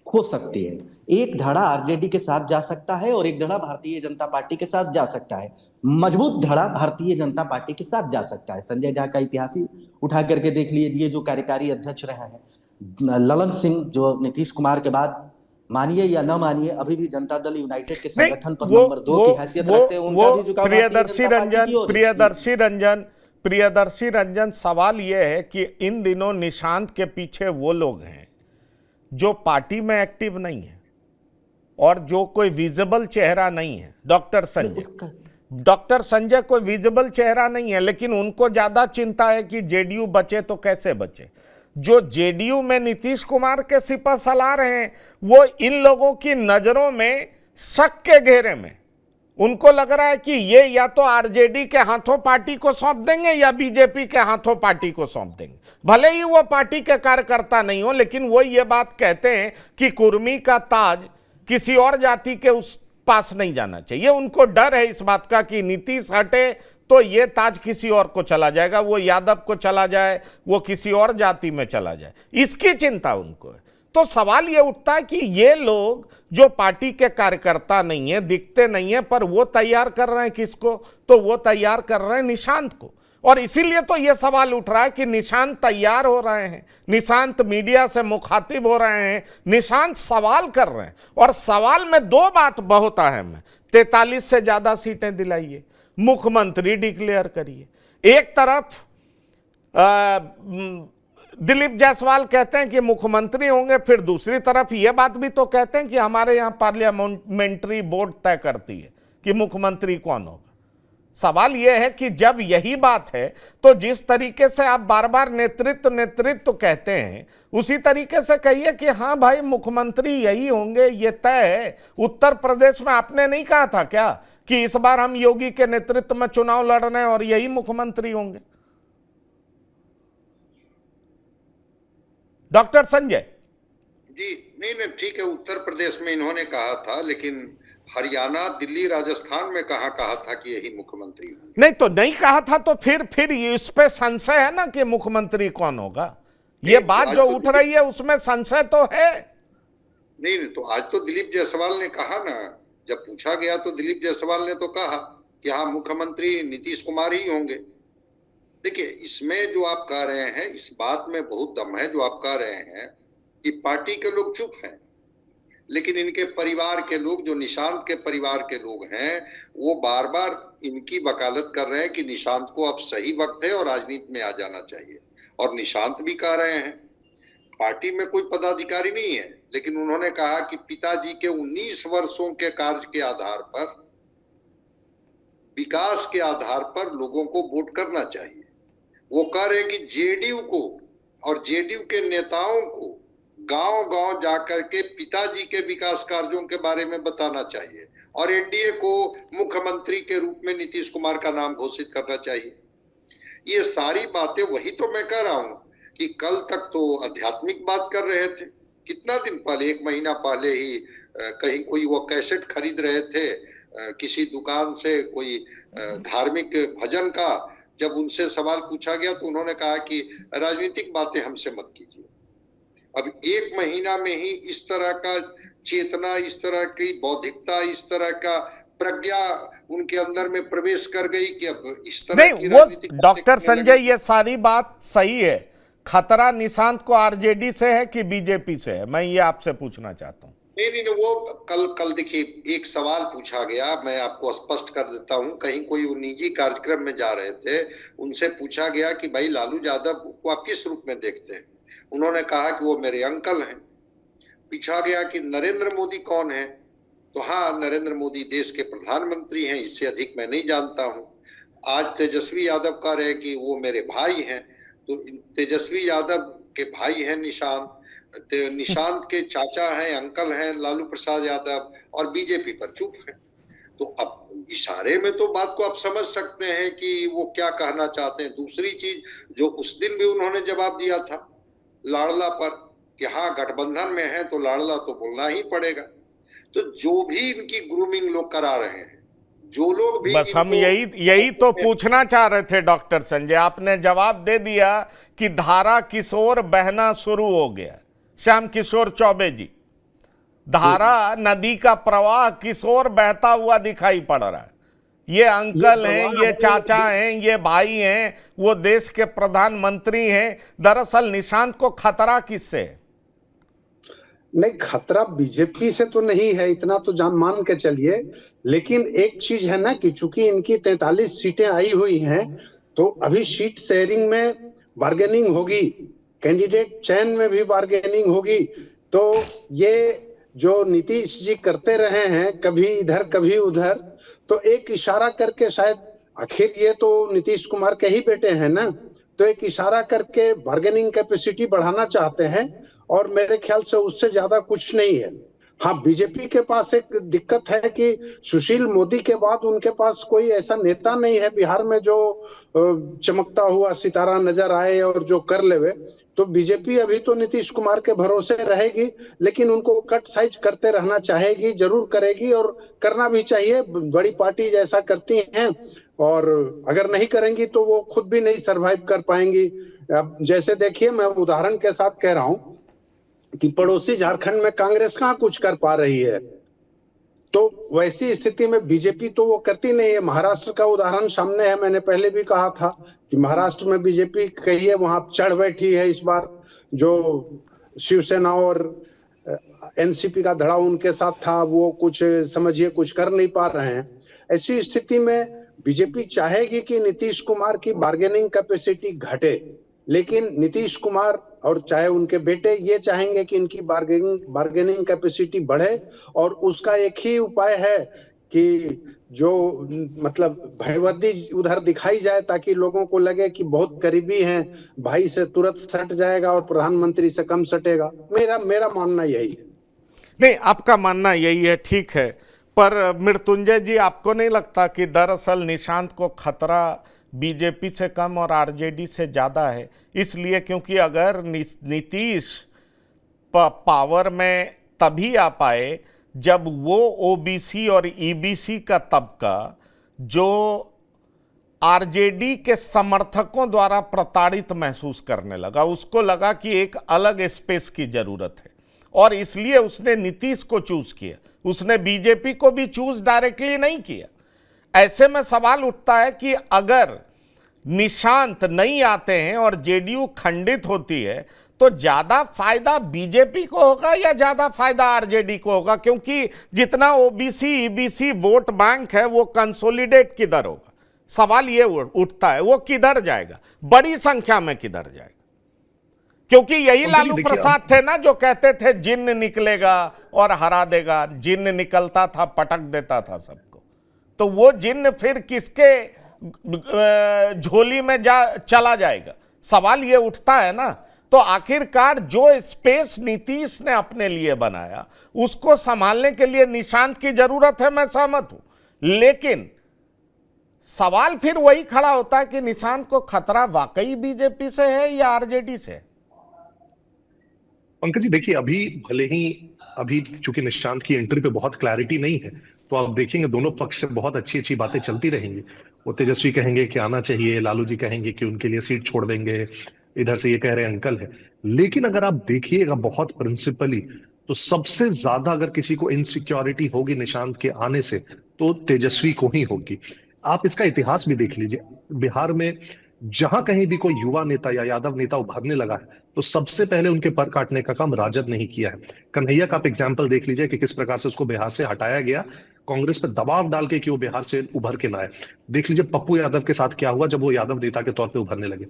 हो सकती है। एक धड़ा आरजेडी के साथ जा सकता है और एक धड़ा भारतीय जनता पार्टी के साथ जा सकता है। मजबूत धड़ा भारतीय जनता पार्टी के साथ जा सकता है। संजय झा का इतिहास ही उठा करके देख लीजिए, जो कार्यकारी अध्यक्ष रहे हैं। ललन सिंह जो नीतीश कुमार के बाद, मानिए या न मानिए, अभी भी जनता दल यूनाइटेड के संगठन पर नंबर 2 की हैसियत रखते हैं। उनका भी झुकाव प्रियदर्शी रंजन, सवाल यह है कि इन दिनों निशांत के पीछे वो लोग हैं जो पार्टी में एक्टिव नहीं है और जो कोई विजिबल चेहरा नहीं है। डॉक्टर संजय कोई विजिबल चेहरा नहीं है, लेकिन उनको ज्यादा चिंता है कि जेडीयू बचे तो कैसे बचे। जो जेडीयू में नीतीश कुमार के सिपह सलार हैं, वो इन लोगों की नजरों में शक के घेरे में, उनको लग रहा है कि ये या तो आरजेडी के हाथों पार्टी को सौंप देंगे या बीजेपी के हाथों पार्टी को सौंप देंगे। भले ही वो पार्टी के कार्यकर्ता नहीं हो, लेकिन वो ये बात कहते हैं कि कुर्मी का ताज किसी और जाति के उस पास नहीं जाना चाहिए। उनको डर है इस बात का कि नीतीश हटे तो ये ताज किसी और को चला जाएगा, वो यादव को चला जाए, वो किसी और जाति में चला जाए, इसकी चिंता उनको है। तो सवाल ये उठता है कि ये लोग जो पार्टी के कार्यकर्ता नहीं है, दिखते नहीं है, पर वो तैयार कर रहे हैं किसको? तो वो तैयार कर रहे हैं निशांत को। और इसीलिए तो ये सवाल उठ रहा है कि निशांत तैयार हो रहे हैं, निशांत मीडिया से मुखातिब हो रहे हैं, निशांत सवाल कर रहे हैं। और सवाल में दो बात बहुत अहम है। 43 से ज्यादा सीटें दिलाइए, मुख्यमंत्री डिक्लेयर करिए। एक तरफ दिलीप जायसवाल कहते हैं कि मुख्यमंत्री होंगे, फिर दूसरी तरफ यह बात भी तो कहते हैं कि हमारे यहां पार्लियामेंट्री बोर्ड तय करती है कि मुख्यमंत्री कौन होगा। सवाल यह है कि जब यही बात है तो जिस तरीके से आप बार बार नेतृत्व कहते हैं, उसी तरीके से कहिए कि हाँ भाई मुख्यमंत्री यही होंगे, ये तय है। उत्तर प्रदेश में आपने नहीं कहा था क्या कि इस बार हम योगी के नेतृत्व में चुनाव लड़ रहे हैं और यही मुख्यमंत्री होंगे? डॉक्टर संजय जी, नहीं ठीक है, उत्तर प्रदेश में इन्होंने कहा था, लेकिन हरियाणा, दिल्ली, राजस्थान में कहा था कि यही मुख्यमंत्री होंगे। नहीं तो नहीं कहा था, तो फिर इस पे संशय है ना कि मुख्यमंत्री कौन होगा। ये बात जो उठ रही है उसमें संशय तो है। नहीं तो आज तो दिलीप जायसवाल ने कहा ना, जब पूछा गया तो दिलीप जायसवाल ने तो कहा कि हाँ मुख्यमंत्री नीतीश कुमार ही होंगे। देखिए, इसमें जो आप कह रहे हैं, इस बात में बहुत दम है जो आप कह रहे हैं कि पार्टी के लोग चुप हैं, लेकिन इनके परिवार के लोग, जो निशांत के परिवार के लोग हैं, वो बार बार इनकी वकालत कर रहे हैं कि निशांत को अब सही वक्त है और राजनीति में आ जाना चाहिए। और निशांत भी कह रहे हैं, पार्टी में कोई पदाधिकारी नहीं है, लेकिन उन्होंने कहा कि पिताजी के 19 वर्षों के कार्य के आधार पर, विकास के आधार पर लोगों को वोट करना चाहिए। वो कह रहे हैं कि जेडीयू को और जेडीयू के नेताओं को गांव-गांव जाकर के पिताजी के विकास कार्यों के बारे में बताना चाहिए और एनडीए को मुख्यमंत्री के रूप में नीतीश कुमार का नाम घोषित करना चाहिए। ये सारी बातें, वही तो मैं कह रहा हूं कि कल तक तो आध्यात्मिक बात कर रहे थे। कितना दिन पहले, 1 महीना पहले ही कहीं कोई वो कैसेट खरीद रहे थे किसी दुकान से, कोई धार्मिक भजन का। जब उनसे सवाल पूछा गया तो उन्होंने कहा कि राजनीतिक बातें हमसे मत कीजिए। अब 1 महीना में ही इस तरह का चेतना, इस तरह की बौद्धिकता, इस तरह का प्रज्ञा उनके अंदर में प्रवेश कर गई कि अब इस तरह की राजनीतिक। डॉक्टर संजय, ये सारी बात सही है। खतरा निशांत को आरजेडी से है कि बीजेपी से है, मैं ये आपसे पूछना चाहता हूँ। नहीं, वो कल देखिए एक सवाल पूछा गया, मैं आपको स्पष्ट कर देता हूं। कहीं कोई निजी कार्यक्रम में जा रहे थे, उनसे पूछा गया कि भाई लालू यादव को आप किस रूप में देखते हैं? उन्होंने कहा कि वो मेरे अंकल हैं। पूछा गया कि नरेंद्र मोदी कौन है? तो हाँ, नरेंद्र मोदी देश के प्रधानमंत्री हैं, इससे अधिक मैं नहीं जानता हूं। आज तेजस्वी यादव कह रहे हैं कि वो मेरे भाई हैं, तो तेजस्वी यादव के भाई हैं निशांत, निशांत के चाचा हैं, अंकल हैं लालू प्रसाद यादव, और बीजेपी पर चुप है। तो अब इशारे में तो बात को आप समझ सकते हैं कि वो क्या कहना चाहते हैं। दूसरी चीज, जो उस दिन भी उन्होंने जवाब दिया था लाडला पर कि हाँ गठबंधन में है तो लाडला तो बोलना ही पड़ेगा। तो जो भी इनकी ग्रूमिंग लोग करा रहे हैं, जो लोग भी बस हम यही तो पूछना चाह रहे थे डॉक्टर संजय, आपने जवाब दे दिया कि धारा किशोर बहना शुरू हो गया। श्याम किशोर चौबे जी, धारा नदी का प्रवाह किशोर बहता हुआ दिखाई पड़ रहा है। ये अंकल हैं, ये चाचा हैं, ये भाई हैं, वो देश के प्रधानमंत्री हैं। दरअसल निशांत को खतरा किससे है? नहीं, खतरा बीजेपी से तो नहीं है, इतना तो जान मान के चलिए। लेकिन एक चीज है ना कि चूंकि इनकी 43 सीटें आई हुई हैं, तो अभी सीट शेयरिंग में बार्गेनिंग होगी, कैंडिडेट चयन में भी बार्गेनिंग होगी। तो ये जो नीतीश जी करते रहे हैं, कभी इधर कभी उधर, तो एक इशारा करके शायद, आखिर ये तो नीतीश कुमार के ही बेटे हैं ना, तो एक इशारा करके बार्गेनिंग कैपेसिटी बढ़ाना चाहते हैं। और मेरे ख्याल से उससे ज्यादा कुछ नहीं है। हाँ, बीजेपी के पास एक दिक्कत है कि सुशील मोदी के बाद उनके पास कोई ऐसा नेता नहीं है बिहार में जो चमकता हुआ सितारा नजर आए और जो कर लेवे। तो बीजेपी अभी तो नीतीश कुमार के भरोसे रहेगी, लेकिन उनको कट साइज करते रहना चाहेगी, जरूर करेगी और करना भी चाहिए। बड़ी पार्टी जैसा करती हैं, और अगर नहीं करेंगी तो वो खुद भी नहीं सरवाइव कर पाएंगी। अब जैसे देखिए, मैं उदाहरण के साथ कह रहा हूं कि पड़ोसी झारखंड में कांग्रेस कहाँ कुछ कर पा रही है, तो वैसी स्थिति में बीजेपी तो वो करती नहीं है। महाराष्ट्र का उदाहरण सामने है, मैंने पहले भी कहा था कि महाराष्ट्र में बीजेपी कही है वहां चढ़ बैठी है इस बार। जो शिवसेना और एनसीपी का धड़ा उनके साथ था, वो कुछ समझिए कुछ कर नहीं पा रहे हैं। ऐसी स्थिति में बीजेपी चाहेगी कि नीतीश कुमार की बार्गेनिंग कैपेसिटी घटे, लेकिन नीतीश कुमार और चाहे उनके बेटे ये चाहेंगे कि इनकी बार्गेनिंग कैपेसिटी बढ़े। और उसका एक ही उपाय है कि जो मतलब भयवद्दी उधर दिखाई जाए, ताकि लोगों को लगे कि बहुत करीबी हैं, भाई से तुरंत सट जाएगा और प्रधानमंत्री से कम सटेगा। मेरा मानना यही है। नहीं, आपका मानना यही है, ठीक है। पर मृत्युंजय जी, आपको नहीं लगता कि दरअसल निशांत को खतरा बीजेपी से कम और आरजेडी से ज़्यादा है? इसलिए क्योंकि अगर नीतीश पावर में तभी आ पाए जब वो ओबीसी और ईबीसी का तबका, जो आरजेडी के समर्थकों द्वारा प्रताड़ित महसूस करने लगा, उसको लगा कि एक अलग स्पेस की जरूरत है, और इसलिए उसने नीतीश को चूज किया। उसने बीजेपी को भी चूज डायरेक्टली नहीं किया। ऐसे में सवाल उठता है कि अगर निशांत नहीं आते हैं और जेडीयू खंडित होती है, तो ज्यादा फायदा बीजेपी को होगा या ज्यादा फायदा आरजेडी को होगा? क्योंकि जितना ओबीसी ईबीसी वोट बैंक है वो कंसोलिडेट किधर होगा? सवाल ये उठता है, वो किधर जाएगा, बड़ी संख्या में किधर जाएगा? क्योंकि यही लालू प्रसाद थे ना जो कहते थे जिन्न निकलेगा और हरा देगा। जिन्न निकलता था, पटक देता था सबको। तो वो जिन्न फिर किसके झोली में चला जाएगा? सवाल ये उठता है ना। तो आखिरकार जो स्पेस नीतीश ने अपने लिए बनाया, उसको संभालने के लिए निशांत की जरूरत है, मैं सहमत हूं। लेकिन सवाल फिर वही खड़ा होता है कि निशांत को खतरा वाकई बीजेपी से है या आरजेडी से? पंकज जी, देखिए, अभी चूंकि निशांत की एंट्री पे बहुत क्लैरिटी नहीं है, तो आप देखेंगे दोनों पक्ष से बहुत अच्छी अच्छी बातें चलती रहेंगी। वो तेजस्वी कहेंगे कि आना चाहिए, लालू जी कहेंगे कि उनके लिए सीट छोड़ देंगे, इधर से ये कह रहे अंकल है। लेकिन अगर आप देखिएगा बहुत प्रिंसिपली, तो सबसे ज्यादा अगर किसी को इनसिक्योरिटी होगी निशांत के आने से, तो तेजस्वी को ही होगी। आप इसका इतिहास भी देख लीजिए। बिहार में जहां कहीं भी कोई युवा नेता या यादव नेता उभरने लगा है, तो सबसे पहले उनके पर काटने का काम राजद ने ही किया है। कन्हैया का आप एग्जाम्पल देख लीजिए कि किस प्रकार से उसको बिहार से हटाया गया, कांग्रेस पर दबाव डाल के कि वो बिहार से उभर के लाए। देख लीजिए पप्पू यादव के साथ क्या हुआ जब वो यादव नेता के तौर पे उभरने लगे।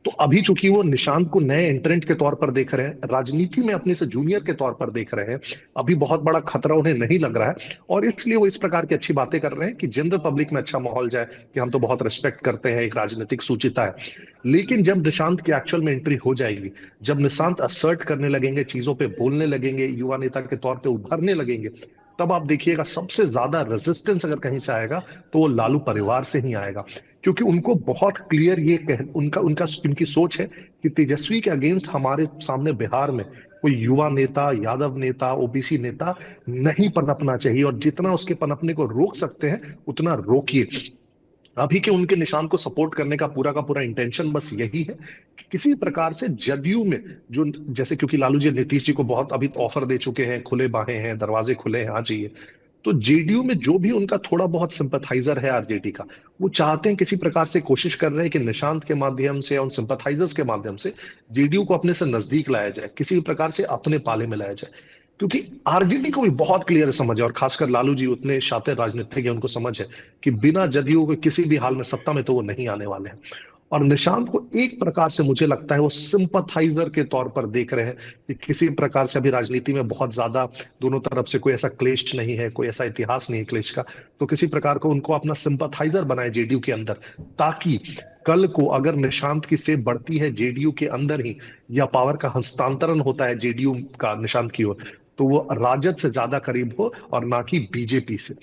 तो अभी चूंकि वो निशांत को नए एंट्रेंट के तौर पर देख रहे हैं, राजनीति में अपने से जूनियर के तौर पर देख रहे हैं, अभी बहुत बड़ा खतरा उन्हें नहीं लग रहा है, और इसलिए वो इस प्रकार की अच्छी बातें कर रहे हैं कि जनरल पब्लिक में अच्छा माहौल जाए कि हम तो बहुत रिस्पेक्ट करते हैं, एक राजनीतिक सूचिता है। लेकिन जब निशांत की एक्चुअल में एंट्री हो जाएगी, जब निशांत असर्ट करने लगेंगे, चीजों पे बोलने लगेंगे, युवा नेता के तौर पे उभरने लगेंगे, तब आप देखिएगा सबसे ज्यादा रेजिस्टेंस अगर कहीं से आएगा तो वो लालू परिवार से ही आएगा। क्योंकि उनको बहुत क्लियर उनकी सोच है कि तेजस्वी के अगेंस्ट हमारे सामने बिहार में कोई युवा नेता, यादव नेता, ओबीसी नेता नहीं पनपना चाहिए, और जितना उसके पनपने को रोक सकते हैं उतना रोकिए। अभी के उनके निशान को सपोर्ट करने का पूरा इंटेंशन बस यही है कि किसी प्रकार से जदयू में जो, जैसे क्योंकि लालू जी नीतीश जी को बहुत अभी ऑफर दे चुके हैं, खुले बाहें हैं, दरवाजे खुले हैं, आ जाइए, तो जेडीयू में जो भी उनका थोड़ा बहुत सिंपैथाइजर है आरजेडी का, वो चाहते हैं, किसी प्रकार से कोशिश कर रहे हैं कि निशांत के माध्यम से, उन सिंपैथाइजर्स के माध्यम से जेडीयू को अपने से नजदीक लाया जाए, किसी प्रकार से अपने पाले में लाया जाए। क्योंकि आरजेडी को भी बहुत क्लियर समझ है, और खासकर लालू जी उतने शातिर राजनीतिज्ञ, उनको समझ है कि बिना जदयू के किसी भी हाल में सत्ता में तो वो नहीं आने वाले हैं। और निशांत को एक प्रकार से मुझे लगता है वो सिंपथाइजर के तौर पर देख रहे हैं कि किसी प्रकार से अभी राजनीति में बहुत ज्यादा दोनों तरफ से कोई ऐसा क्लेश नहीं है, कोई ऐसा इतिहास नहीं है क्लेश का, तो किसी प्रकार को उनको अपना सिंपथाइजर बनाए जेडीयू के अंदर, ताकि कल को अगर निशांत की सेब बढ़ती है जेडीयू के अंदर ही, या पावर का हस्तांतरण होता है जेडीयू का निशांत की ओर, तो वो राजद से ज्यादा करीब हो और ना कि बीजेपी से।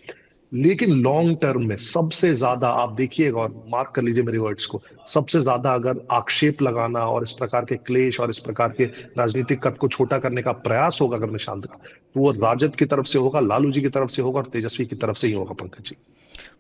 लेकिन लॉन्ग टर्म में सबसे ज्यादा आप देखिएगा, और मार्क कर लीजिए मेरे वर्ड्स को, सबसे ज्यादा अगर आक्षेप लगाना और इस प्रकार के क्लेश और इस प्रकार के राजनीतिक कट को छोटा करने का प्रयास होगा अगर निशांत का, तो वो राजद की तरफ से होगा, लालू जी की तरफ से होगा और तेजस्वी की तरफ से ही होगा। पंकज जी,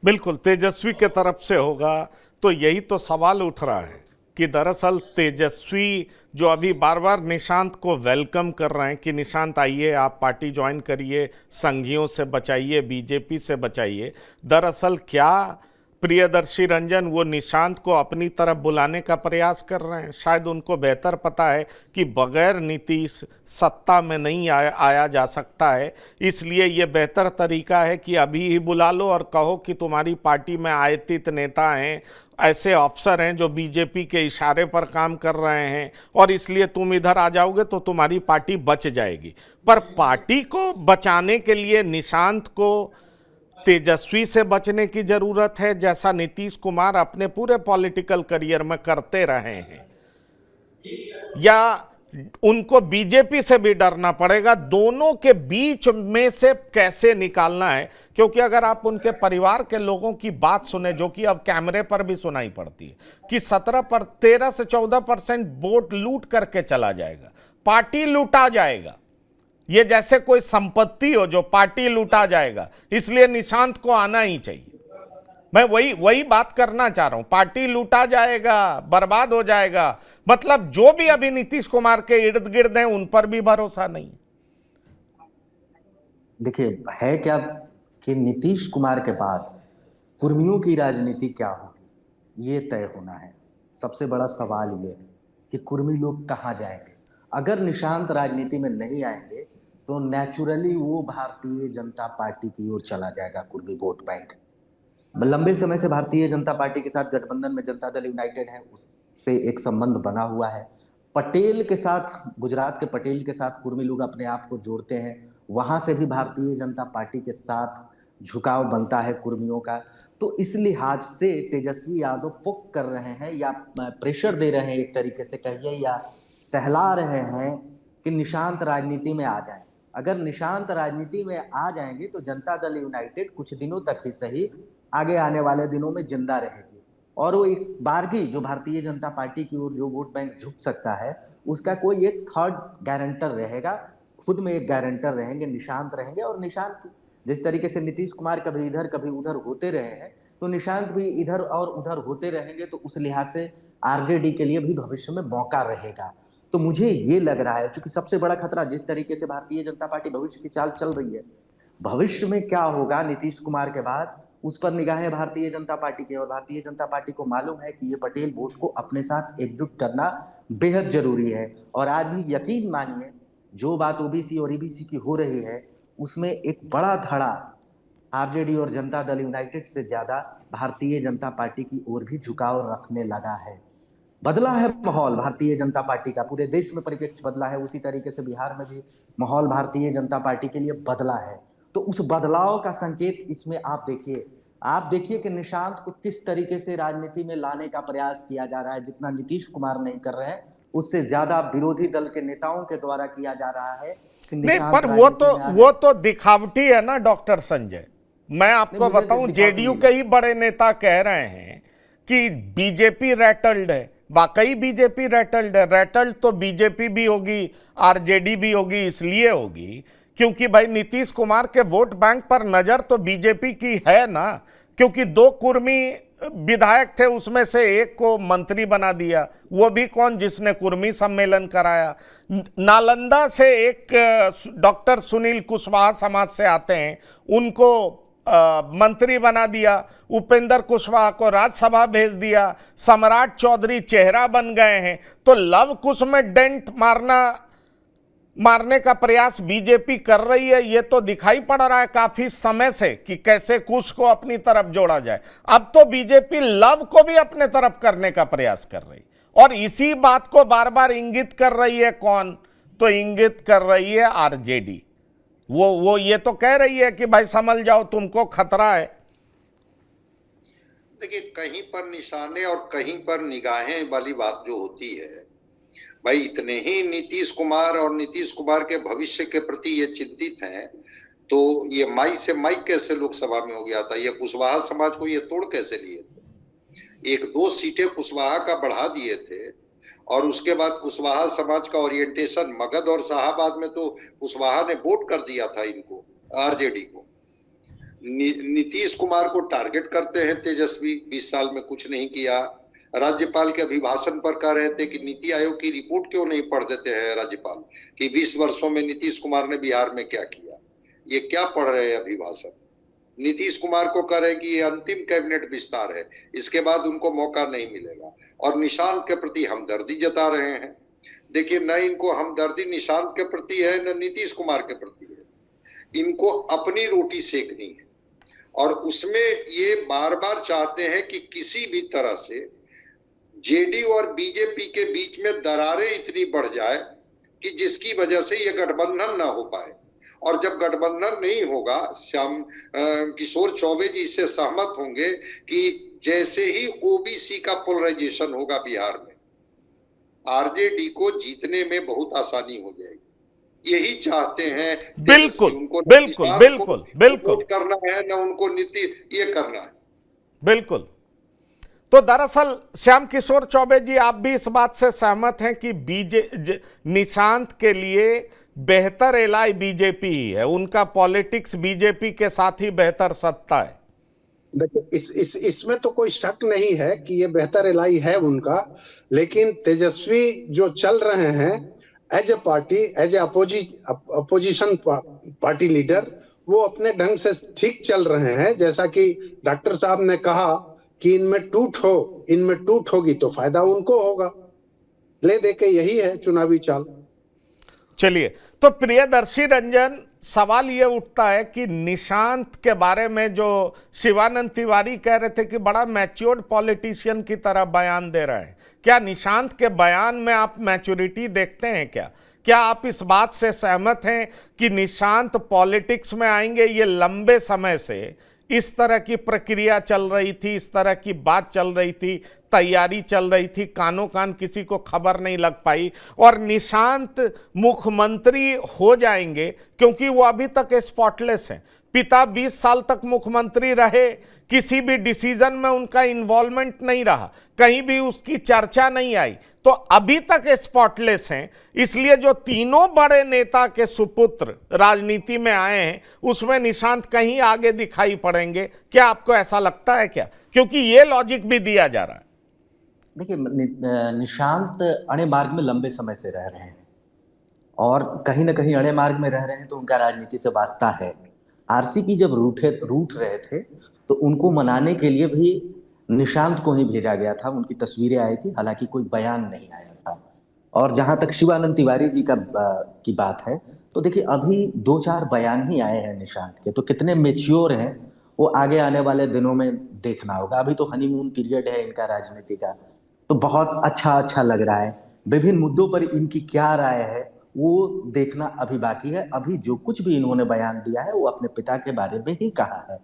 बिल्कुल तेजस्वी के तरफ से होगा। तो यही तो सवाल उठ रहा है कि दरअसल तेजस्वी जो अभी बार बार निशांत को वेलकम कर रहे हैं कि निशांत आइए, आप पार्टी ज्वाइन करिए, संघियों से बचाइए, बीजेपी से बचाइए, दरअसल क्या प्रियदर्शी रंजन वो निशांत को अपनी तरफ बुलाने का प्रयास कर रहे हैं? शायद उनको बेहतर पता है कि बगैर नीतीश सत्ता में नहीं आया जा सकता है, इसलिए ये बेहतर तरीका है कि अभी ही बुला लो और कहो कि तुम्हारी पार्टी में आयतित नेता हैं, ऐसे अफसर हैं जो बीजेपी के इशारे पर काम कर रहे हैं, और इसलिए तुम इधर आ जाओगे तो तुम्हारी पार्टी बच जाएगी। पर पार्टी को बचाने के लिए निशांत को तेजस्वी से बचने की जरूरत है, जैसा नीतीश कुमार अपने पूरे पॉलिटिकल करियर में करते रहे हैं, या उनको बीजेपी से भी डरना पड़ेगा? दोनों के बीच में से कैसे निकालना है? क्योंकि अगर आप उनके परिवार के लोगों की बात सुने, जो कि अब कैमरे पर भी सुनाई पड़ती है कि 13 से 14% वोट लूट करके चला जाएगा, पार्टी लूटा जाएगा, ये जैसे कोई संपत्ति हो जो पार्टी लूटा जाएगा, इसलिए निशांत को आना ही चाहिए। मैं वही बात करना चाह रहा हूं, पार्टी लूटा जाएगा, बर्बाद हो जाएगा, मतलब जो भी अभी नीतीश कुमार के इर्द गिर्द हैं उन पर भी भरोसा नहीं। देखिए, है क्या कि नीतीश कुमार के बाद कुर्मियों की राजनीति क्या होगी ये तय होना है। सबसे बड़ा सवाल ये है कि कुर्मी लोग कहाँ जाएंगे। अगर निशांत राजनीति में नहीं आएंगे तो नेचुरली वो भारतीय जनता पार्टी की ओर चला जाएगा कुर्मी वोट बैंक। लंबे समय से भारतीय जनता पार्टी के साथ गठबंधन में जनता दल यूनाइटेड है, उससे एक संबंध बना हुआ है। पटेल के साथ, गुजरात के पटेल के साथ कुर्मी लोग अपने आप को जोड़ते हैं, वहां से भी भारतीय जनता पार्टी के साथ झुकाव बनता है कुर्मियों का। तो इस लिहाज से तेजस्वी यादव पुक कर रहे हैं या प्रेशर दे रहे हैं, एक तरीके से कहिए, या सहला रहे हैं कि निशांत राजनीति में आ जाएं। अगर निशांत राजनीति में आ जाएंगे तो जनता दल यूनाइटेड कुछ दिनों तक ही सही, आगे आने वाले दिनों में जिंदा रहेगी, और वो एक बारगी जो भारतीय जनता पार्टी की ओर जो वोट बैंक झुक सकता है, उसका कोई एक थर्ड गारंटर रहेगा, खुद में एक गारंटर रहेंगे, निशांत रहेंगे। और निशांत जिस तरीके से नीतीश कुमार कभी इधर कभी उधर होते रहे हैं, तो निशांत भी इधर और उधर होते रहेंगे, तो उस लिहाज से आरजेडी के लिए भी भविष्य में मौका रहेगा। तो मुझे ये लग रहा है, क्योंकि सबसे बड़ा खतरा जिस तरीके से भारतीय जनता पार्टी भविष्य की चाल चल रही है, भविष्य में क्या होगा नीतीश कुमार के बाद, उस पर निगाहें भारतीय जनता पार्टी की। और भारतीय जनता पार्टी को मालूम है कि ये पटेल वोट को अपने साथ एकजुट करना बेहद जरूरी है। और आज भी यकीन मानिए, जो बात ओबीसी और ईबीसी की हो रही है, उसमें एक बड़ा धड़ा आरजेडी और जनता दल यूनाइटेड से ज्यादा भारतीय जनता पार्टी की ओर भी झुकाव रखने लगा है। बदला है माहौल भारतीय जनता पार्टी का, पूरे देश में परिप्रेक्ष्य बदला है, उसी तरीके से बिहार में भी माहौल भारतीय जनता पार्टी के लिए बदला है। तो उस बदलाव का संकेत इसमें आप देखिए कि निशांत को किस तरीके से राजनीति में लाने का प्रयास किया जा रहा है। जितना नीतीश कुमार नहीं कर रहे हैं, उससे ज्यादा विरोधी दल के नेताओं के द्वारा किया जा रहा है। नहीं, पर वो तो दिखावटी है ना डॉक्टर संजय। मैं आपको बताऊं, जेडीयू के ही बड़े नेता कह रहे हैं कि बीजेपी रैटल्ड है, वाकई बीजेपी रेटल्ड है। रेटल्ड तो बीजेपी भी होगी, आरजेडी भी होगी, इसलिए होगी क्योंकि भाई नीतीश कुमार के वोट बैंक पर नजर तो बीजेपी की है ना, क्योंकि 2 कुर्मी विधायक थे, उसमें से एक को मंत्री बना दिया, वो भी कौन, जिसने कुर्मी सम्मेलन कराया। नालंदा से एक डॉक्टर सुनील कुशवाहा समाज से आते हैं, उनको मंत्री बना दिया, उपेंद्र कुशवाहा को राज्यसभा भेज दिया, सम्राट चौधरी चेहरा बन गए हैं। तो लव कुश में डेंट मारने का प्रयास बीजेपी कर रही है, ये तो दिखाई पड़ रहा है काफी समय से कि कैसे कुश को अपनी तरफ जोड़ा जाए। अब तो बीजेपी लव को भी अपने तरफ करने का प्रयास कर रही, और इसी बात को बार बार इंगित कर रही है कौन, तो इंगित कर रही है आरजेडी। वो ये तो कह रही है कि भाई समझ जाओ तुमको खतरा है। देखिए, कहीं पर निशाने और कहीं पर निगाहें वाली बात जो होती है, भाई इतने ही नीतीश कुमार और नीतीश कुमार के भविष्य के प्रति ये चिंतित हैं, तो ये माई से माई कैसे लोकसभा में हो गया था? ये कुशवाहा समाज को ये तोड़ कैसे लिए थे? 1-2 सीटें कुशवाहा का बढ़ा दिए थे, और उसके बाद कुशवाहा समाज का ओरिएंटेशन मगध और शाहाबाद में तो कुशवाहा ने वोट कर दिया था इनको, आरजेडी को। नीतीश कुमार को टारगेट करते हैं तेजस्वी, 20 साल में कुछ नहीं किया। राज्यपाल के अभिभाषण पर कह रहे थे कि नीति आयोग की रिपोर्ट क्यों नहीं पढ़ देते हैं राज्यपाल, कि 20 वर्षों में नीतीश कुमार ने बिहार में क्या किया। ये क्या पढ़ रहे हैं अभिभाषण? नीतीश कुमार को कह रहे हैं कि ये अंतिम कैबिनेट विस्तार है, इसके बाद उनको मौका नहीं मिलेगा, और निशांत के प्रति हमदर्दी जता रहे हैं। देखिए, न इनको हमदर्दी निशांत के प्रति है, न नीतीश कुमार के प्रति है। इनको अपनी रोटी सेकनी है, और उसमें ये बार बार चाहते हैं कि किसी भी तरह से जेडीयू और बीजेपी के बीच में दरारें इतनी बढ़ जाए कि जिसकी वजह से ये गठबंधन ना हो पाए। और जब गठबंधन नहीं होगा, श्याम किशोर चौबे जी इससे सहमत होंगे कि जैसे ही ओबीसी का पोलराइजेशन होगा बिहार में, आरजेडी को जीतने में बहुत आसानी हो जाएगी। यही चाहते हैं। बिल्कुल उनको बिल्कुल बिल्कुल बिल्कुल करना है, न उनको नीति ये करना है। बिल्कुल। तो दरअसल श्याम किशोर चौबे जी, आप भी इस बात से सहमत हैं कि निशांत के लिए बेहतर एलाई बीजेपी ही है, उनका पॉलिटिक्स बीजेपी के साथ ही बेहतर सत्ता है? देखिए, इसमें तो कोई शक नहीं है कि ये बेहतर एलाई है उनका, लेकिन तेजस्वी जो चल रहे हैं as a party, as a opposition party leader, वो अपने ढंग से ठीक चल रहे हैं। जैसा कि डॉक्टर साहब ने कहा कि इनमें टूट होगी तो फायदा उनको होगा, ले दे के यही है चुनावी चाल। चलिए, तो प्रियदर्शी रंजन, सवाल ये उठता है कि निशांत के बारे में जो शिवानंद तिवारी कह रहे थे कि बड़ा मैच्योर्ड पॉलिटिशियन की तरह बयान दे रहे हैं, क्या निशांत के बयान में आप मैच्योरिटी देखते हैं? क्या आप इस बात से सहमत हैं कि निशांत पॉलिटिक्स में आएंगे? ये लंबे समय से इस तरह की प्रक्रिया चल रही थी, इस तरह की बात चल रही थी, तैयारी चल रही थी, कानों कान किसी को खबर नहीं लग पाई, और निशांत मुख्यमंत्री हो जाएंगे क्योंकि वो अभी तक स्पॉटलेस हैं। पिता 20 साल तक मुख्यमंत्री रहे, किसी भी डिसीजन में उनका इन्वॉल्वमेंट नहीं रहा, कहीं भी उसकी चर्चा नहीं आई, तो अभी तक स्पॉटलेस हैं। इसलिए जो तीनों बड़े नेता के सुपुत्र राजनीति में आए हैं, उसमें निशांत कहीं आगे दिखाई पड़ेंगे। क्या आपको ऐसा लगता है क्या? क्योंकि ये लॉजिक भी दिया जा रहा है। देखिए, निशांत अड़े मार्ग में लंबे समय से रह रहे हैं, और कहीं ना कहीं अड़े मार्ग में रह रहे हैं तो उनका राजनीति से वास्ता है। आरसीपी जब रूठ रहे थे तो उनको मनाने के लिए भी निशांत को ही भेजा गया था, उनकी तस्वीरें आई थी, हालांकि कोई बयान नहीं आया था। और जहां तक शिवानंद तिवारी जी की बात है, तो देखिए अभी 2-4 बयान ही आए हैं निशांत के, तो कितने मेच्योर हैं वो आगे आने वाले दिनों में देखना होगा। अभी तो हनीमून पीरियड है इनका राजनीति का, तो बहुत अच्छा लग रहा है। विभिन्न मुद्दों पर इनकी क्या राय है वो देखना अभी बाकी है। अभी जो कुछ भी इन्होंने बयान दिया है वो अपने पिता के बारे में ही कहा है,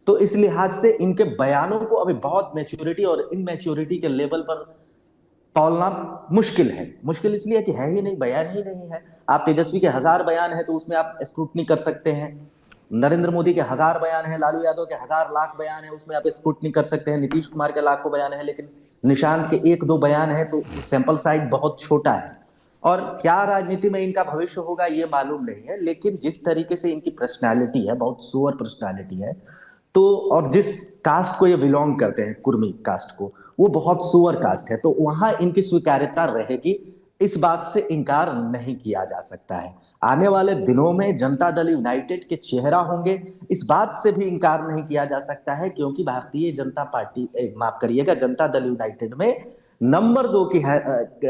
तो इस लिहाज से इनके बयानों को अभी बहुत मैच्योरिटी और इनमैच्योरिटी के लेवल पर तौलना मुश्किल है। मुश्किल इसलिए कि है ही नहीं, बयान ही नहीं है। आप तेजस्वी के 1000 बयान है तो उसमें आप स्क्रूटनी कर सकते हैं, नरेंद्र मोदी के 1000 बयान है, लालू यादव के 1000 लाख बयान है, उसमें आप स्क्रूटनी कर सकते हैं। नीतीश कुमार के लाखों बयान है, लेकिन निशांत के 1-2 बयान है, तो सैंपल साइज बहुत छोटा है। और क्या राजनीति में इनका भविष्य होगा ये मालूम नहीं है, लेकिन जिस तरीके से इनकी पर्सनालिटी है, बहुत सुअर पर्सनालिटी है, तो और जिस कास्ट को ये बिलोंग करते हैं, कुर्मी कास्ट को, वो बहुत सुअर कास्ट है, तो वहां इनकी स्वीकार्यता रहेगी, इस बात से इनकार नहीं किया जा सकता है। आने वाले दिनों में जनता दल यूनाइटेड के चेहरा होंगे, इस बात से भी इनकार नहीं किया जा सकता है, क्योंकि भारतीय जनता पार्टी, माफ करिएगा, जनता दल यूनाइटेड में नंबर 2 की